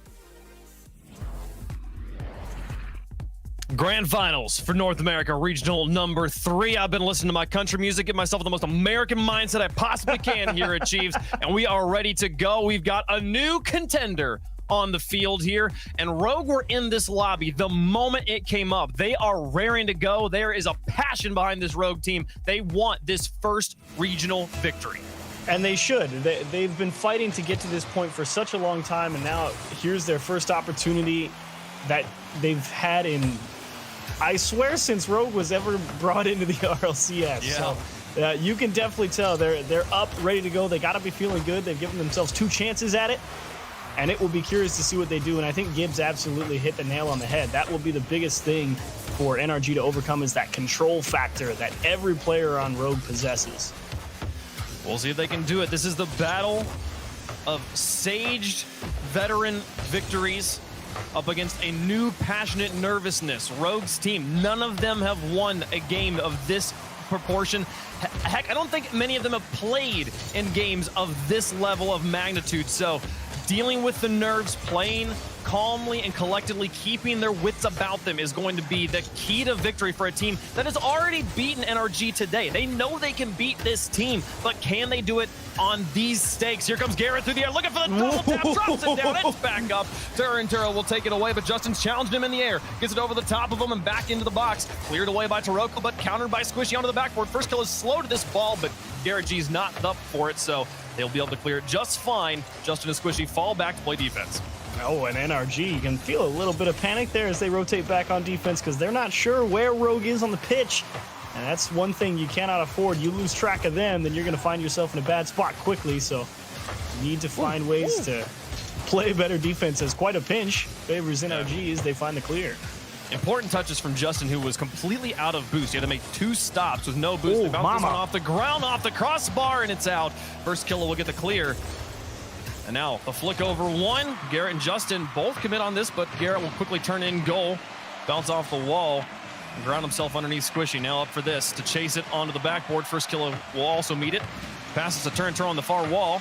Grand Finals for North America Regional number 3. I've been listening to my country music, get myself the most American mindset I possibly can here at Chiefs, and we are ready to go. We've got a new contender on the field here, and Rogue were in this lobby the moment it came up. They are raring to go. There is a passion behind this Rogue team. They want this first regional victory. And they should. They've been fighting to get to this point for such a long time, and now here's their first opportunity that they've had in, I swear, since Rogue was ever brought into the RLCS. Yeah. So you can definitely tell they're up, ready to go. They got to be feeling good. They've given themselves 2 chances at it, and it will be curious to see what they do. And I think Gibbs absolutely hit the nail on the head. That will be the biggest thing for NRG to overcome, is that control factor that every player on Rogue possesses. We'll see if they can do it. This is the battle of saged veteran victories up against a new passionate nervousness. Rogue's team, none of them have won a game of this proportion. Heck, I don't think many of them have played in games of this level of magnitude. So dealing with the nerves, playing calmly and collectively, keeping their wits about them is going to be the key to victory for a team that has already beaten NRG today. They know they can beat this team, but can they do it on these stakes? Here comes Garrett through the air, looking for the double tap, drops it down, it's back up. Turinturo will take it away, but Justin's challenged him in the air, gets it over the top of him and back into the box. Cleared away by Taroko, but countered by Squishy onto the backboard. First kill is slow to this ball, but Garrett G's not up for it, so they'll be able to clear it just fine. Justin and Squishy fall back to play defense. Oh, and NRG, you can feel a little bit of panic there as they rotate back on defense because they're not sure where Rogue is on the pitch. And that's one thing you cannot afford. You lose track of them, then you're going to find yourself in a bad spot quickly. So you need to find ways to play better defense as quite a pinch favors NRG as they find the clear. Important touches from Justin, who was completely out of boost. He had to make 2 stops with no boost. They bounced this one off the ground, off the crossbar, and it's out. First killer will get the clear. And now the flick over 1. Garrett and Justin both commit on this, but Garrett will quickly turn in goal. Bounce off the wall and ground himself underneath Squishy. Now up for this to chase it onto the backboard. First killer will also meet it. Passes a turn on the far wall.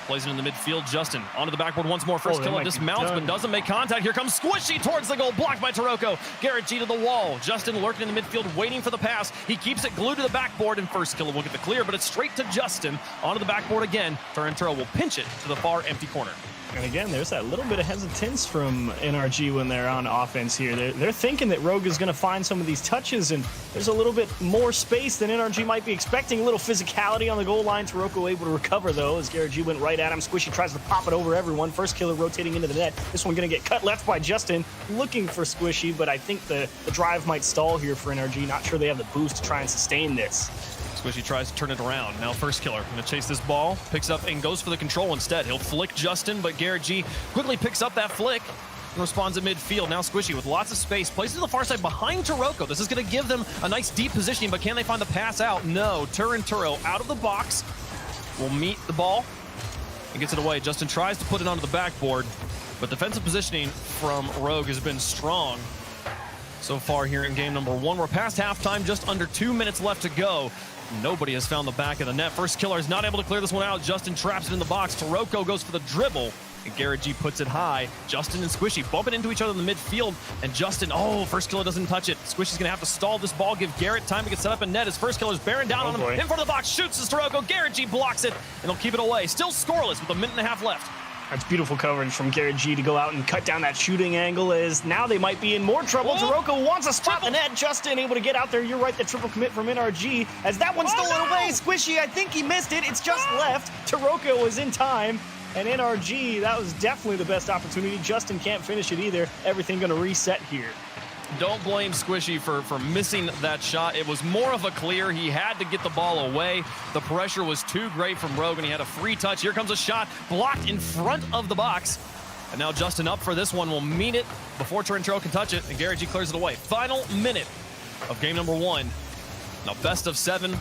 Plays it in the midfield. Justin onto the backboard once more. First killer dismounts but doesn't make contact. Here comes Squishy towards the goal. Blocked by Taroko. Garrett G to the wall. Justin lurking in the midfield waiting for the pass. He keeps it glued to the backboard and first killer will get the clear, but it's straight to Justin. Onto the backboard again. Turinturo will pinch it to the far empty corner. And again, there's that little bit of hesitance from NRG when they're on offense here. They're thinking that Rogue is going to find some of these touches, and there's a little bit more space than NRG might be expecting. A little physicality on the goal line. Taroko able to recover, though, as Garrett G went right at him. Squishy tries to pop it over everyone. First killer rotating into the net. This one going to get cut left by Justin, looking for Squishy, but I think the drive might stall here for NRG. Not sure they have the boost to try and sustain this. Squishy tries to turn it around. Now first killer going to chase this ball, picks up and goes for the control instead. He'll flick Justin, but Garrett G quickly picks up that flick and responds at midfield. Now Squishy with lots of space, places to the far side behind Taroko. This is going to give them a nice deep positioning, but can they find the pass out? No. Turinturo out of the box will meet the ball. and gets it away. Justin tries to put it onto the backboard, but defensive positioning from Rogue has been strong so far here in game number 1. We're past halftime, just under 2 minutes left to go. Nobody has found the back of the net. First killer is not able to clear this one out. Justin traps it in the box. Taroko goes for the dribble, and Garrett G puts it high. Justin and Squishy bumping into each other in the midfield, and Justin, first killer doesn't touch it. Squishy's gonna have to stall this ball, give Garrett time to get set up in net. His first killer's bearing down on him in front of the box, shoots as Taroko. Garrett G blocks it, and he'll keep it away. Still scoreless with a minute and a half left. That's beautiful coverage from Garrett G to go out and cut down that shooting angle, as now they might be in more trouble. Taroko wants a spot in the net. Justin able to get out there. You're right, the triple commit from NRG, as that one stolen away. Squishy, I think he missed it. It's just left. Taroko was in time. And NRG, that was definitely the best opportunity. Justin can't finish it either. Everything going to reset here. Don't blame Squishy for missing that shot. It was more of a clear. He had to get the ball away. The pressure was too great from Rogue, and he had a free touch. Here comes a shot blocked in front of the box. And now Justin up for this one will meet it before Torrentero can touch it, and Garrett G clears it away. Final minute of game number 1. Now best of 7.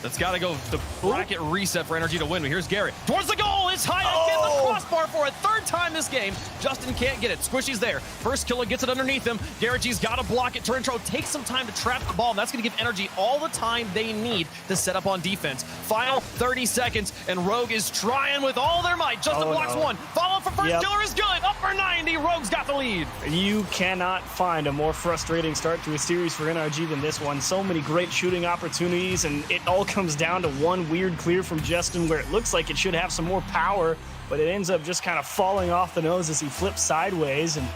That's got to go the bracket reset for NRG to win. But here's Garrett towards the goal. It's high again. The crossbar for a third time this game. Justin can't get it. Squishy's there. First killer gets it underneath him. Garrett G's got to block it. Torrentero takes some time to trap the ball, and that's going to give NRG all the time they need to set up on defense. Final 30 seconds, and Rogue is trying with all their might. Justin blocks one. Follow up for first killer is good. Up for 90. Rogue's got the lead. You cannot find a more frustrating start to a series for NRG than this one. So many great shooting opportunities, and it all comes down to one weird clear from Justin where it looks like it should have some more power, but it ends up just kind of falling off the nose as he flips sideways, and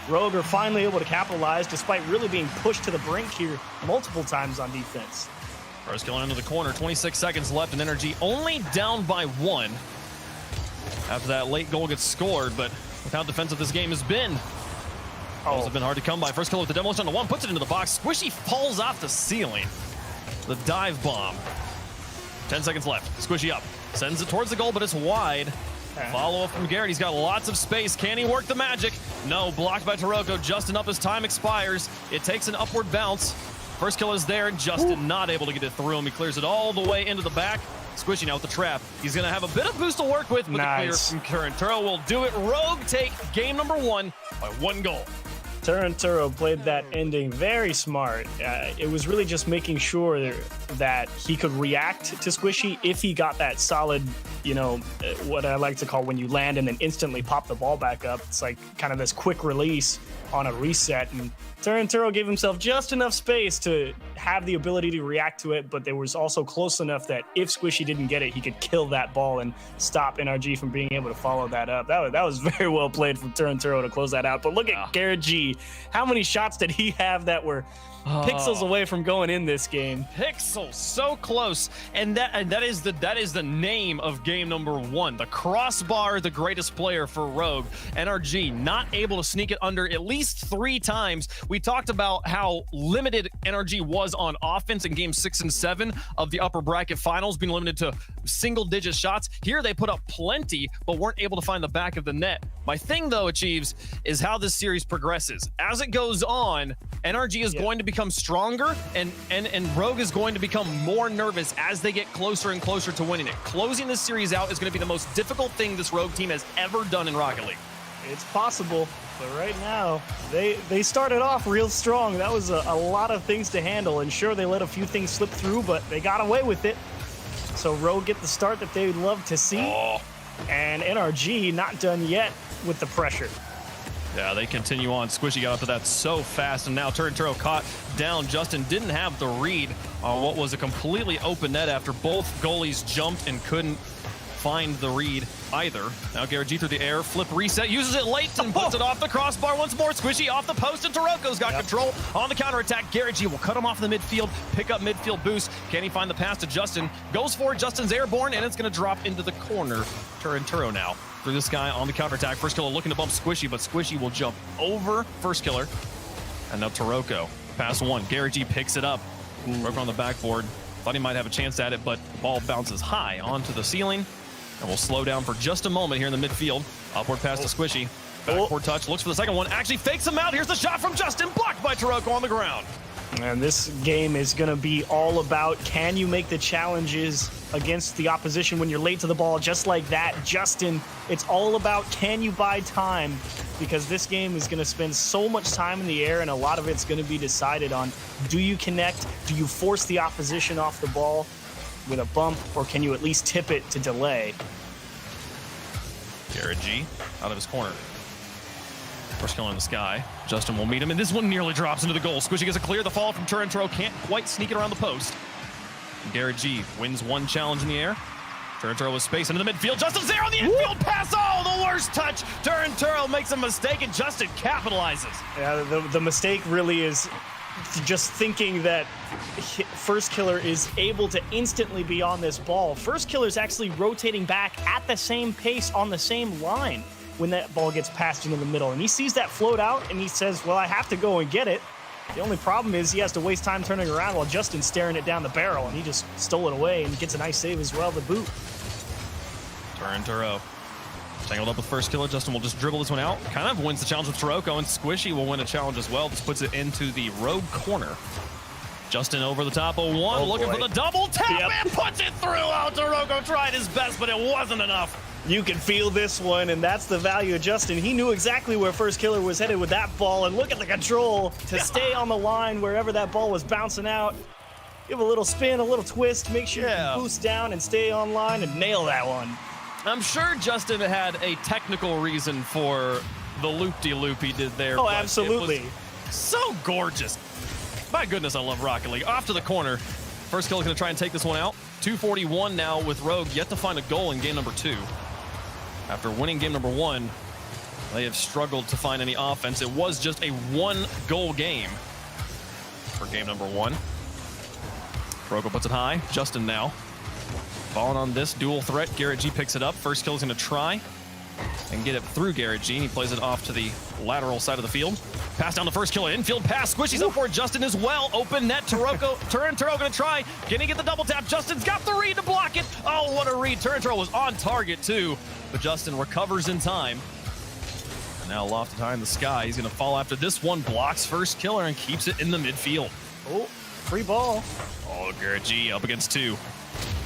Rogue are finally able to capitalize despite really being pushed to the brink here multiple times on defense. First killer into the corner, 26 seconds left, and NRG only down by 1 after that late goal gets scored, but with how defensive this game has been, goals have been hard to come by. First killer with the demolition on the 1, puts it into the box. Squishy falls off the ceiling. The dive bomb. 10 seconds left. Squishy up. Sends it towards the goal, but it's wide. Follow-up from Garrett. He's got lots of space. Can he work the magic? No. Blocked by Taroko. Justin up as time expires. It takes an upward bounce. First kill is there. Justin not able to get it through him. He clears it all the way into the back. Squishy now with the trap. He's going to have a bit of boost to work with the clear from Torrentero will do it. Rogue take game number 1 by 1 goal. Torrentero played that ending very smart. It was really just making sure that he could react to Squishy if he got that solid, what I like to call when you land and then instantly pop the ball back up. It's like kind of this quick release on a reset. And Torrentero gave himself just enough space to have the ability to react to it, but there was also close enough that if Squishy didn't get it, he could kill that ball and stop NRG from being able to follow that up. That was very well played from Torrentero to close that out. But look at Garrett G. How many shots did he have that were pixels away from going in this game? Pixels, so close, and that is the name of game number 1. The crossbar, the greatest player for Rogue. NRG not able to sneak it under at least 3 times. We talked about how limited NRG was on offense in games 6 and 7 of the upper bracket finals, being limited to single-digit shots. Here they put up plenty, but weren't able to find the back of the net. My thing, though, Achieves, is how this series progresses. As it goes on, NRG is going to become stronger, and Rogue is going to become more nervous as they get closer and closer to winning it. Closing this series out is going to be the most difficult thing this Rogue team has ever done in Rocket League. It's possible, but right now, they started off real strong. That was a lot of things to handle, and sure, they let a few things slip through, but they got away with it. So Rogue get the start that they'd love to see, and NRG not done yet with the pressure. Yeah, they continue on. Squishy got up to that so fast, and now Torrentero caught down. Justin didn't have the read on what was a completely open net after both goalies jumped and couldn't find the read either. Now Garrett G through the air, flip reset, uses it late and puts it off the crossbar once more. Squishy off the post, and Taroko's got control on the counterattack. Garrett G will cut him off the midfield, pick up midfield boost. Can he find the pass to Justin? Goes for it. Justin's airborne, and it's going to drop into the corner. Torrentero now through this guy on the counterattack. First killer looking to bump Squishy, but Squishy will jump over first killer. And now Taroko, pass 1. Garrett G picks it up. Taroko on the backboard. Thought he might have a chance at it, but the ball bounces high onto the ceiling. And we'll slow down for just a moment here in the midfield. Upward pass to Squishy. Backboard touch, looks for the second one. Actually fakes him out. Here's the shot from Justin, blocked by Taroko on the ground. And this game is going to be all about, can you make the challenges against the opposition when you're late to the ball just like that? Justin, it's all about, can you buy time? Because this game is going to spend so much time in the air, and a lot of it's going to be decided on, do you connect? Do you force the opposition off the ball with a bump, or can you at least tip it to delay? Garrett G out of his corner. First kill in the sky. Justin will meet him, and this one nearly drops into the goal. Squishy gets a clear. The fall from Turintoro can't quite sneak it around the post. And Garrett G wins one challenge in the air. Turintoro with space into the midfield. Justin's there on the infield pass. Oh, the worst touch. Turintoro makes a mistake, and Justin capitalizes. Yeah, the mistake really is just thinking that First Killer is able to instantly be on this ball. First Killer is actually rotating back at the same pace on the same line when that ball gets passed into the middle. And he sees that float out, and he says, well, I have to go and get it. The only problem is he has to waste time turning around while Justin's staring it down the barrel, and he just stole it away and gets a nice save as well, the boot. Turintoro tangled up with First Killer. Justin will just dribble this one out. Kind of wins the challenge with Taroko, and Squishy will win a challenge as well. This puts it into the rogue corner. Justin over the top of one, looking for the double tap, and puts it through. Oh, Taroko tried his best, but it wasn't enough. You can feel this one, and that's the value of Justin. He knew exactly where First Killer was headed with that ball, and look at the control to stay on the line wherever that ball was bouncing out. Give a little spin, a little twist, make sure you can boost down and stay on line and nail that one. I'm sure Justin had a technical reason for the loop-de-loop he did there. Oh, absolutely. It was so gorgeous. My goodness, I love Rocket League. Off to the corner. First Killer's going to try and take this one out. 241 now with Rogue, yet to find a goal in game number 2. After winning game number 1, they have struggled to find any offense. It was just a 1-goal game for game number 1. Rogue puts it high. Justin now. Falling on this dual threat. Garrett G picks it up. First Kill is going to try and get it through Garrett G. He plays it off to the lateral side of the field. Pass down the First Killer. Infield pass. Squishy's up for it. Justin as well. Open net. Turintoro going to try. Can he get the double tap? Justin's got the read to block it. Oh, what a read. Turintoro was on target too, but Justin recovers in time. And now lofted high in the sky. He's going to fall after this one. Blocks First Killer and keeps it in the midfield. Oh, free ball. Oh, Garrett G up against 2.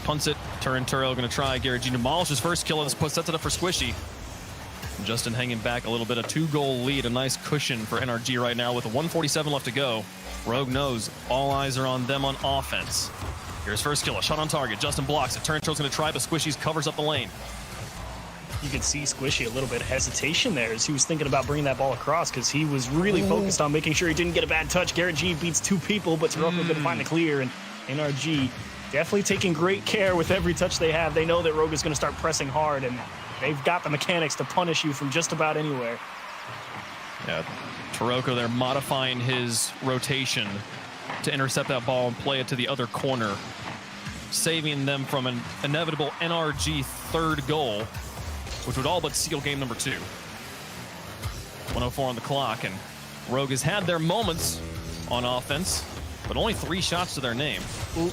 Punts it. Turintoro going to try. Garrett G demolishes First Killer. This sets it up for Squishy. And Justin hanging back a little bit. A 2-goal lead. A nice cushion for NRG right now with a 1:47 left to go. Rogue knows all eyes are on them on offense. Here's First Killer. Shot on target. Justin blocks it. Turintoro's going to try, but Squishy's covers up the lane. You could see Squishy a little bit of hesitation there as he was thinking about bringing that ball across because he was really focused on making sure he didn't get a bad touch. Garrett G beats 2 people, but Taroko couldn't find the clear, and NRG definitely taking great care with every touch they have. They know that Rogue is going to start pressing hard, and they've got the mechanics to punish you from just about anywhere. Yeah, Taroko there modifying his rotation to intercept that ball and play it to the other corner, saving them from an inevitable NRG 3rd goal, which would all but seal game number 2. 1:04 on the clock, and Rogue has had their moments on offense, but only 3 shots to their name. Ooh.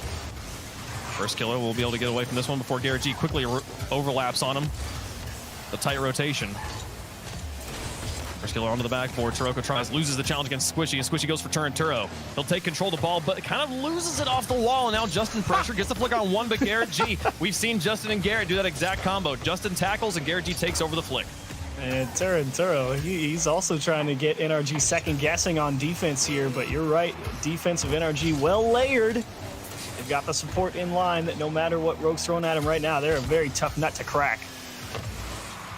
First Killer will be able to get away from this one before Garrett G quickly overlaps on him. The tight rotation. First Killer onto the backboard. Taroko tries, loses the challenge against Squishy, and Squishy goes for Turintoro. He'll take control of the ball, but it kind of loses it off the wall, and now Justin pressure gets the flick on one, but Garrett G, we've seen Justin and Garrett do that exact combo. Justin tackles, and Garrett G takes over the flick. And Turintoro, he's also trying to get NRG second-guessing on defense here, but you're right, defense of NRG well layered. They've got the support in line that no matter what Rogue's throwing at him right now, they're a very tough nut to crack.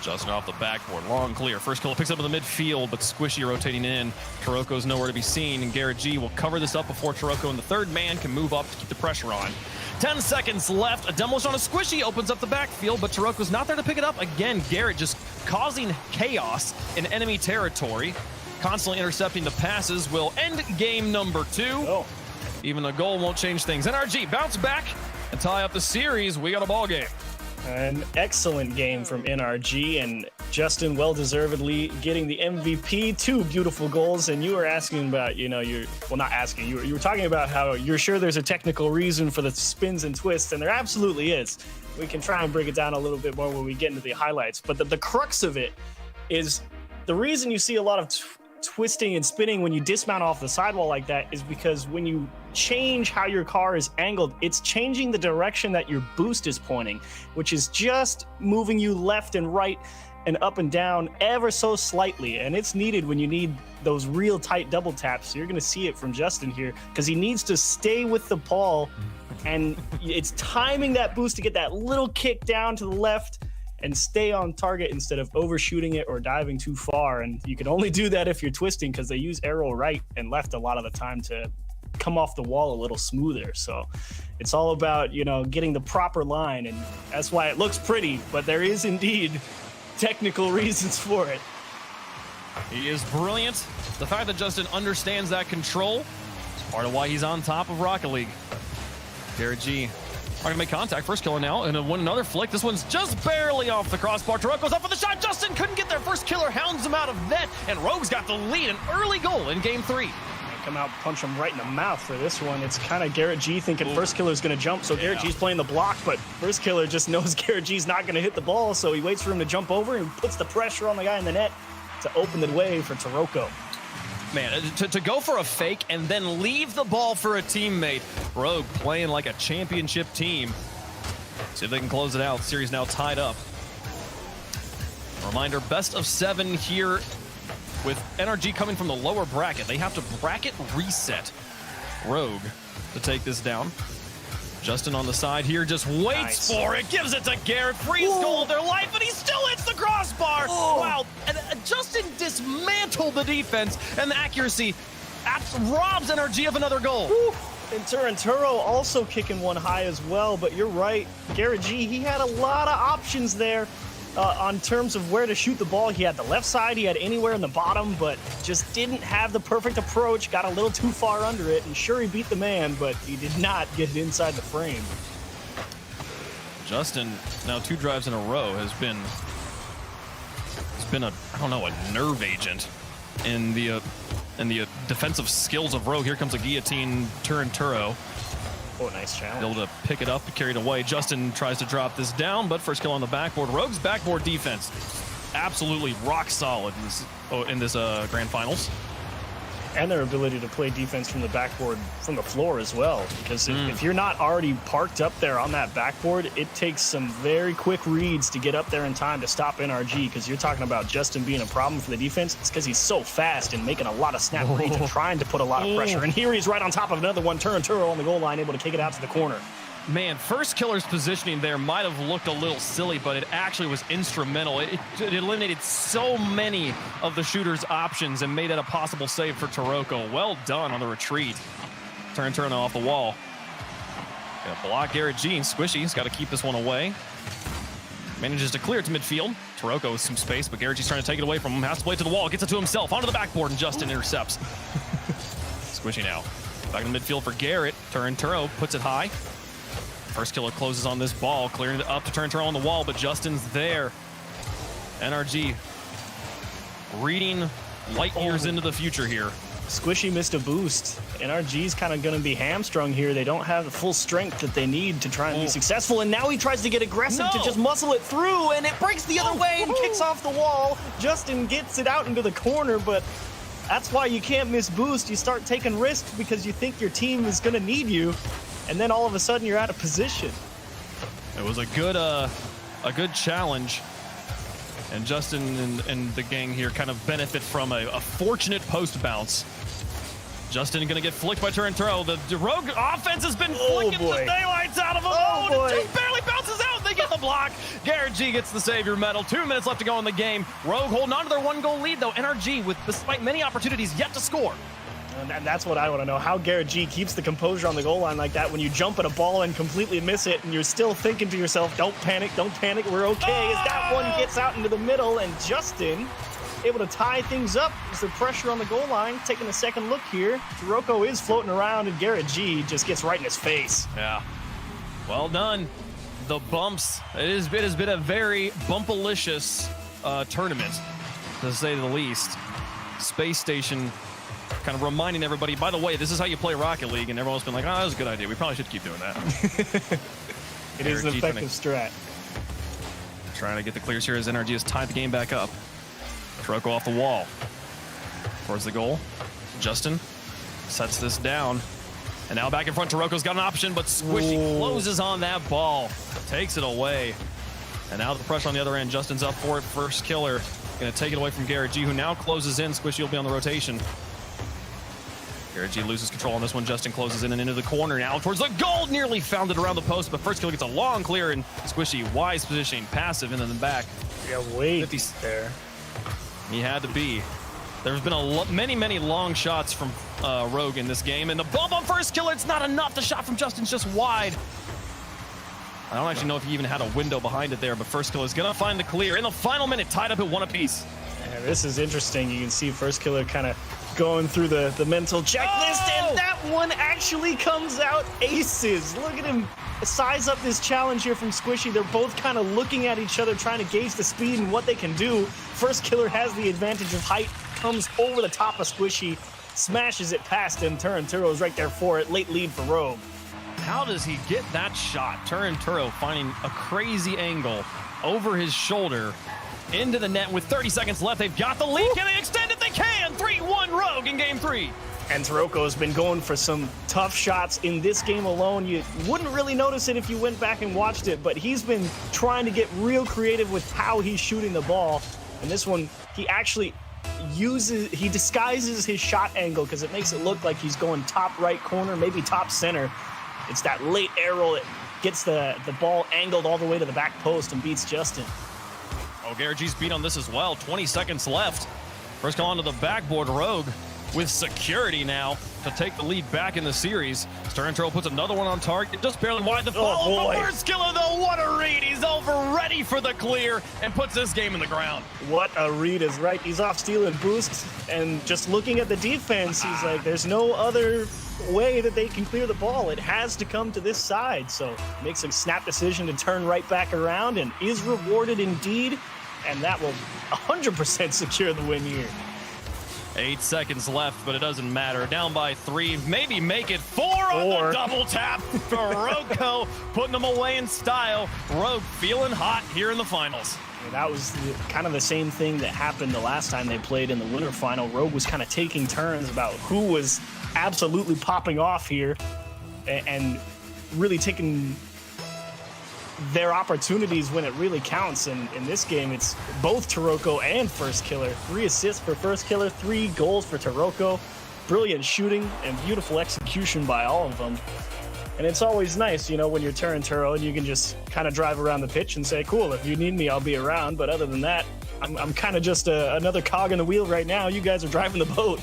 Justin off the backboard, long clear. First Killer picks up in the midfield, but Squishy rotating in. Taroko's nowhere to be seen, and Garrett G will cover this up before Taroko and the 3rd man can move up to keep the pressure on. 10 seconds left. A demolition on a Squishy opens up the backfield, but Taroko's not there to pick it up. Again, Garrett just causing chaos in enemy territory. Constantly intercepting the passes will end game number 2. Oh. Even a goal won't change things. NRG bounce back and tie up the series. We got a ball game. An excellent game from NRG, and Justin well-deservedly getting the MVP. 2 beautiful goals, and you were asking about, well, not asking, you were talking about how you're sure there's a technical reason for the spins and twists, and there absolutely is. We can try and break it down a little bit more when we get into the highlights, but the crux of it is the reason you see a lot of twisting and spinning when you dismount off the sidewall like that is because when you change how your car is angled, it's changing the direction that your boost is pointing, which is just moving you left and right and up and down ever so slightly. And it's needed when you need those real tight double taps. So you're going to see it from Justin here because he needs to stay with the ball, and it's timing that boost to get that little kick down to the left and stay on target instead of overshooting it or diving too far. And you can only do that if you're twisting, because they use arrow right and left a lot of the time to come off the wall a little smoother. So it's all about, you know, getting the proper line, and that's why it looks pretty, but there is indeed technical reasons for it. He is brilliant. The fact that Justin understands that control is part of why he's on top of Rocket League. Garrett G are gonna make contact. First killer now, and win another flick. This one's just barely off the crossbar. Taroko's up for the shot. Justin couldn't get there. First killer hounds him out of net, and Rogue's got the lead. An early goal in game 3. Come out, punch him right in the mouth for this one. It's kind of Garrett G thinking First Killer's going to jump, so Garrett G's playing the block, but First Killer just knows Garrett G's not going to hit the ball, so he waits for him to jump over and puts the pressure on the guy in the net to open the way for Taroko. Man, to go for a fake and then leave the ball for a teammate. Rogue playing like a championship team. See if they can close it out. Series now tied up. Reminder, best of 7 here. With NRG coming from the lower bracket, they have to bracket reset Rogue to take this down. Justin on the side here just waits for it, gives it to Garrett, frees goal of their life, and he still hits the crossbar. Wow, and Justin dismantled the defense, and the accuracy robs NRG of another goal. And Turanturo also kicking one high as well, but you're right, Garrett G, he had a lot of options there. On terms of where to shoot the ball. He had the left side, he had anywhere in the bottom, but just didn't have the perfect approach, got a little too far under it, and sure, he beat the man, but he did not get it inside the frame. Justin, now 2 drives in a row, has been a, I don't know, a nerve agent in the defensive skills of Rogue. Here comes a guillotine Turanturo. Oh, nice challenge. Able to pick it up, carry it away. Justin tries to drop this down, but first kill on the backboard. Rogue's backboard defense, absolutely rock solid in this grand finals. And their ability to play defense from the backboard, from the floor as well. Because if you're not already parked up there on that backboard, it takes some very quick reads to get up there in time to stop NRG. Because you're talking about Justin being a problem for the defense. It's because he's so fast and making a lot of snap reads and trying to put a lot of pressure. And here he's right on top of another one. Turanturo on the goal line, able to kick it out to the corner. Man, First Killer's positioning there might have looked a little silly, but it actually was instrumental. It eliminated so many of the shooter's options and made it a possible save for Taroko. Well done on the retreat. Turn off the wall. Gonna block Garrett G, and Squishy's got to keep this one away. Manages to clear it to midfield. Taroko with some space, but Garrett G's trying to take it away from him. Has to play it to the wall, gets it to himself, onto the backboard, and Justin intercepts. Squishy now. Back in the midfield for Garrett. Turanturo puts it high. First Killer closes on this ball, clearing it up to Turanturo on the wall, but Justin's there. NRG reading light years into the future here. Squishy missed a boost. NRG's kind of going to be hamstrung here. They don't have the full strength that they need to try and be successful, and now he tries to get aggressive to just muscle it through, and it breaks the other way and kicks off the wall. Justin gets it out into the corner, but that's why you can't miss boost. You start taking risks because you think your team is going to need you, and then all of a sudden you're out of position. It was a good challenge, and Justin and the gang here kind of benefit from a fortunate post bounce. Justin gonna get flicked by Turanturo. The Rogue offense has been flicking the daylights out of him. It barely bounces out. They get the block. Garrett G gets the savior medal. 2 minutes left to go in the game. Rogue holding on to their 1-goal lead though. NRG with, despite many opportunities, yet to score. And that's what I want to know, how Garrett G keeps the composure on the goal line like that when you jump at a ball and completely miss it, and you're still thinking to yourself, don't panic, we're okay. As that one gets out into the middle, and Justin able to tie things up as the pressure on the goal line. Taking a second look here, Taroko is floating around, and Garrett G just gets right in his face. Yeah, well done. The bumps, it has been a very bumpalicious tournament, to say the least. Space Station kind of reminding everybody, by the way, this is how you play Rocket League, and everyone's been like, oh, that was a good idea. We probably should keep doing that. It is an effective strat. Trying to get the clears here as NRG has tied the game back up. Taroko off the wall. towards the goal. Justin sets this down. And now back in front, Taroko's got an option, but Squishy closes on that ball. Takes it away. And now the pressure on the other end. Justin's up for it. First killer. Going to take it away from Garrett G, who now closes in. Squishy will be on the rotation. Garrett G loses control on this one. Justin closes in and into the corner now towards the goal. Nearly found it around the post, but first killer gets a long clear, and Squishy, wise positioning, passive, and then back. Yeah, wait there. He had to be. There's been many long shots from Rogue in this game, and the bump on first killer, it's not enough. The shot from Justin's just wide. I don't actually know if he even had a window behind it there, but first killer is going to find the clear. In the final minute, tied up at 1 apiece. Yeah, this is interesting. You can see first killer kind of going through the mental checklist, and that one actually comes out aces. Look at him size up this challenge here from Squishy. They're both kind of looking at each other, trying to gauge the speed and what they can do. First killer has the advantage of height, comes over the top of Squishy, smashes it past him. Turanturo's right there for it. Late lead for Rogue. How does he get that shot? Turanturo finding a crazy angle over his shoulder into the net with 30 seconds left. They've got the lead. Can they extend it? They can. 3-1 Rogue in game 3. And Taroko has been going for some tough shots in this game alone. You wouldn't really notice it if you went back and watched it, but he's been trying to get real creative with how he's shooting the ball. And this one, he actually disguises his shot angle because it makes it look like he's going top right corner, maybe top center. It's that late arrow that gets the ball angled all the way to the back post and beats Justin. Oh, Garrett G's beat on this as well. 20 seconds left. First call onto the backboard. Rogue with security now to take the lead back in the series. Turanturo puts another one on target, just barely wide. The follow from first killer, though. What a read. He's over, ready for the clear, and puts this game in the ground. What a read is right. He's off stealing boosts, and just looking at the defense, he's like, there's no other way that they can clear the ball. It has to come to this side. So makes a snap decision to turn right back around and is rewarded indeed. And that will 100% secure the win here. 8 seconds left, but it doesn't matter. Down by 3, maybe make it 4 on the double tap for Roco, putting them away in style. Rogue feeling hot here in the finals. That was kind of the same thing that happened the last time they played in the winter final. Rogue was kind of taking turns about who was absolutely popping off here and really taking their opportunities when it really counts. And in this game, it's both Taroko and first killer. 3 assists for first killer, 3 goals for Taroko. Brilliant shooting and beautiful execution by all of them. And it's always nice, you know, when you're Turanturo and you can just kind of drive around the pitch and say, cool, if you need me, I'll be around. But other than that, I'm kind of just another cog in the wheel right now. You guys are driving the boat.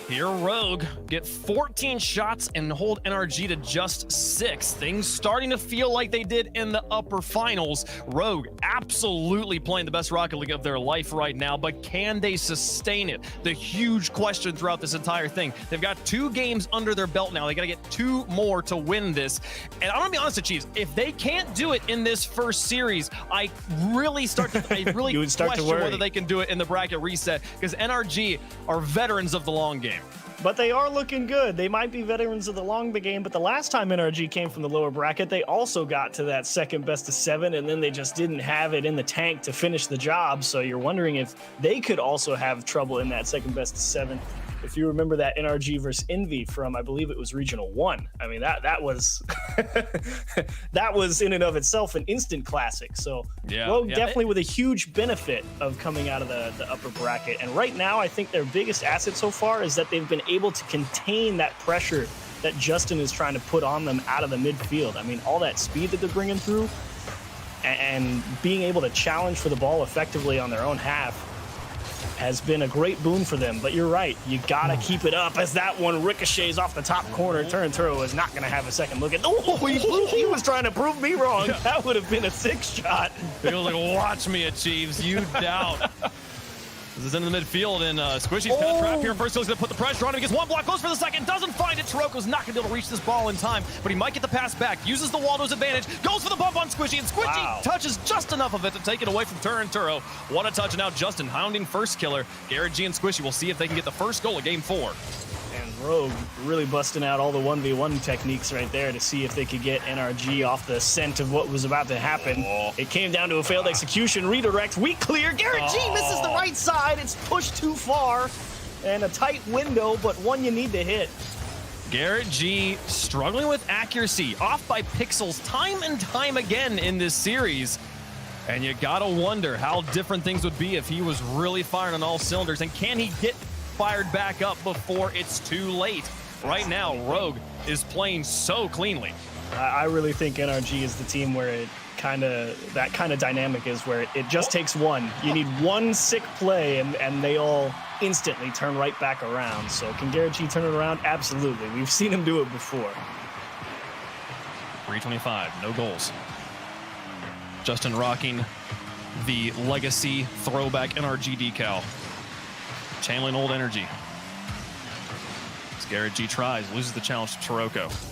Here, Rogue get 14 shots and hold NRG to just 6. Things starting to feel like they did in the upper finals. Rogue absolutely playing the best Rocket League of their life right now, but can they sustain it? The huge question throughout this entire thing. They've got 2 games under their belt now. They got to get 2 more to win this. And I'm going to be honest with Chiefs, if they can't do it in this first series, I really question whether they can do it in the bracket reset, because NRG are veterans of the long game. But they are looking good. They might be veterans of the long game, but the last time NRG came from the lower bracket, they also got to that second best of 7, and then they just didn't have it in the tank to finish the job. So you're wondering if they could also have trouble in that second best of 7. If you remember that NRG versus Envy from, I believe it was Regional 1. I mean, that was that was in and of itself an instant classic. So Rogue definitely with a huge benefit of coming out of the upper bracket. And right now, I think their biggest asset so far is that they've been able to contain that pressure that Justin is trying to put on them out of the midfield. I mean, all that speed that they're bringing through and being able to challenge for the ball effectively on their own half has been a great boon for them. But you're right, you gotta keep it up as that one ricochets off the top corner. Turanturo is not gonna have a second look at. He was trying to prove me wrong. That would have been a 6 shot. He was like, watch me, Achieves, you doubt. This is into the midfield, and Squishy's got a trap here. First, he's going to put the pressure on him. He gets one block, goes for the second, doesn't find it. Taroko's not going to be able to reach this ball in time, but he might get the pass back. Uses the wall to his advantage, goes for the bump on Squishy, and Squishy touches just enough of it to take it away from Turanturo. What a touch, and now Justin hounding first killer. Garrett G and Squishy will see if they can get the first goal of Game 4. And Rogue really busting out all the 1v1 techniques right there to see if they could get NRG off the scent of what was about to happen. It came down to a failed execution, redirect, weak clear. Garrett G misses the right right side. It's pushed too far and a tight window, but one you need to hit. Garrett G struggling with accuracy, off by pixels time and time again in this series. And you gotta wonder how different things would be if he was really firing on all cylinders. And can he get fired back up before it's too late? Right now, Rogue is playing so cleanly. I really think NRG is the team where that kind of dynamic is where it just takes one. You need one sick play and they all instantly turn right back around. So can Garrett G turn it around? Absolutely. We've seen him do it before. 325, no goals. Justin rocking the legacy throwback NRG decal. Channeling old energy. As Garrett G tries, loses the challenge to Taroko.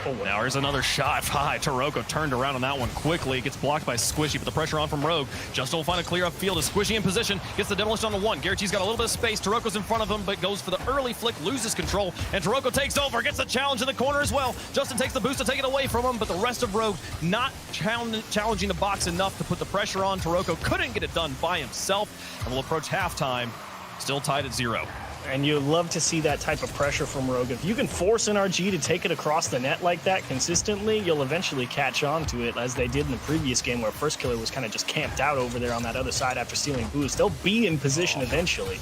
Oh, now here's another shot high. Taroko turned around on that one quickly. Gets blocked by Squishy, but the pressure on from Rogue. Justin will find a clear upfield. Is Squishy in position. Gets the demolition on the one. Garrett G's got a little bit of space. Taroko's in front of him, but goes for the early flick, loses control, and Taroko takes over. Gets the challenge in the corner as well. Justin takes the boost to take it away from him, but the rest of Rogue not challenging the box enough to put the pressure on. Taroko couldn't get it done by himself, and will approach halftime, still tied at 0. And you love to see that type of pressure from Rogue. If you can force NRG to take it across the net like that consistently, you'll eventually catch on to it, as they did in the previous game where First Killer was kind of just camped out over there on that other side after stealing boost. They'll be in position eventually.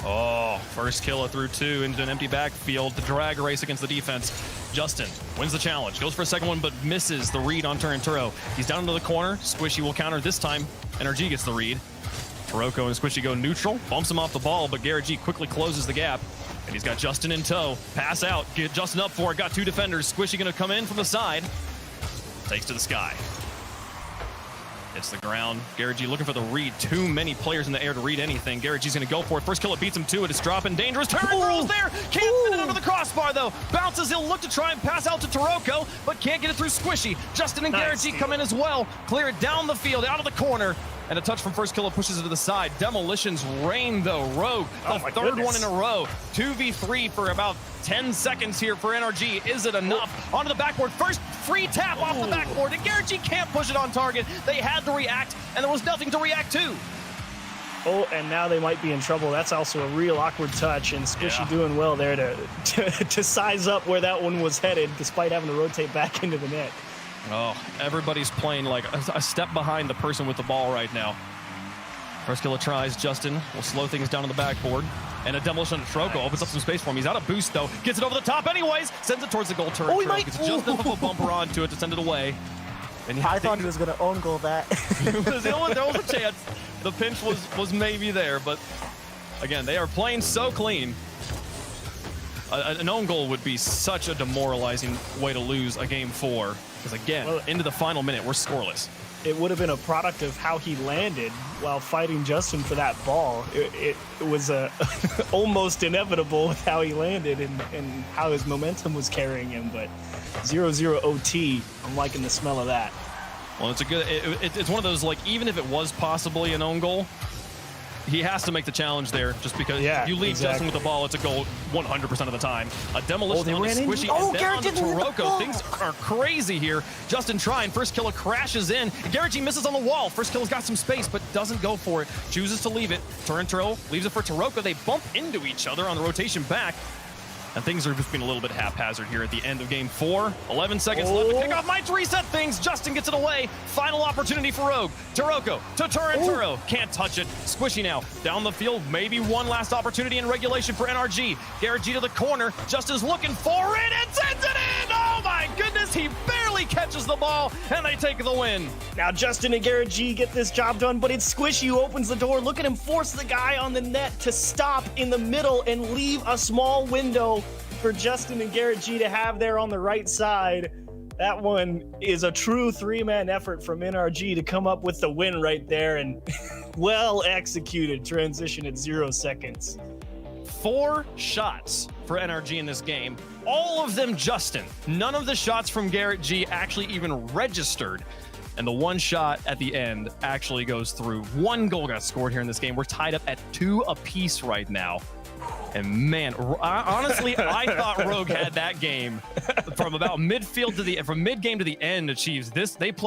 Oh, First Killer through 2 into an empty backfield. The drag race against the defense. Justin wins the challenge, goes for a second one, but misses the read on Turinturo. He's down into the corner. Squishy will counter this time. NRG gets the read. Taroko and Squishy go neutral, bumps him off the ball, but Garrett G quickly closes the gap. And he's got Justin in tow. Pass out, get Justin up for it, got 2 defenders. Squishy gonna come in from the side. Takes to the sky. Hits the ground. Garrett G looking for the read. Too many players in the air to read anything. Garrett G's gonna go for it. First Killer beats him to it. It's dropping, dangerous. Turn throws there. Can't fit it under the crossbar though. Bounces, he'll look to try and pass out to Taroko, but can't get it through Squishy. Justin and Garrett G come in as well. Clear it down the field, out of the corner. And a touch from First Killer pushes it to the side. Demolitions rain though. Rogue, the third one in a row. 2v3 for about 10 seconds here for NRG. Is it enough? Onto the backboard. First free tap off the backboard. And Garrett G can't push it on target. They had to react, and there was nothing to react to. Oh, and now they might be in trouble. That's also a real awkward touch, and Squishy doing well there to size up where that one was headed, despite having to rotate back into the net. Oh, everybody's playing like a step behind the person with the ball right now. First Killer tries. Justin will slow things down on the backboard. And a demolition to Taroko opens up some space for him. He's out of boost, though. Gets it over the top anyways. Sends it towards the goal turret. Gets just enough of a bumper onto it to send it away. And I thought he was going to own goal that. There was a chance. The pinch was maybe there, but again, they are playing so clean. An own goal would be such a demoralizing way to lose a game 4. Because again, into the final minute, we're scoreless. It would have been a product of how he landed while fighting Justin for that ball. It was almost inevitable with how he landed and how his momentum was carrying him. But 0-0 OT, I'm liking the smell of that. Well, it's a good. It's one of those, like, even if it was possibly an own goal, he has to make the challenge there, just because if you leave Justin with the ball, it's a goal 100% of the time. A demolition on Squishy, and then on to Taroko. Things are crazy here. Justin trying. First Killer crashes in. Garrett G misses on the wall. First Killer's got some space, but doesn't go for it. Chooses to leave it. Turinturo leaves it for Taroko. They bump into each other on the rotation back. And things are just being a little bit haphazard here at the end of game 4. 11 seconds left. The kickoff might reset things. Justin gets it away. Final opportunity for Rogue. Taroko to Turinturo. Can't touch it. Squishy now. Down the field. Maybe one last opportunity in regulation for NRG. Garrett G to the corner. Justin's looking for it and sends it in. Oh my goodness. He barely catches the ball, and they take the win. Now Justin and Garrett G get this job done, but it's Squishy who opens the door. Look at him force the guy on the net to stop in the middle and leave a small window for Justin and Garrett G to have there on the right side. That one is a true 3-man effort from NRG to come up with the win right there, and well executed transition at 0 seconds. 4 shots for NRG in this game. All of them Justin. None of the shots from Garrett G actually even registered. And the one shot at the end actually goes through. 1 goal got scored here in this game. We're tied up at 2 apiece right now. And man, honestly, I thought Rogue had that game from about midfield to from mid game to the end. Achieves this. They play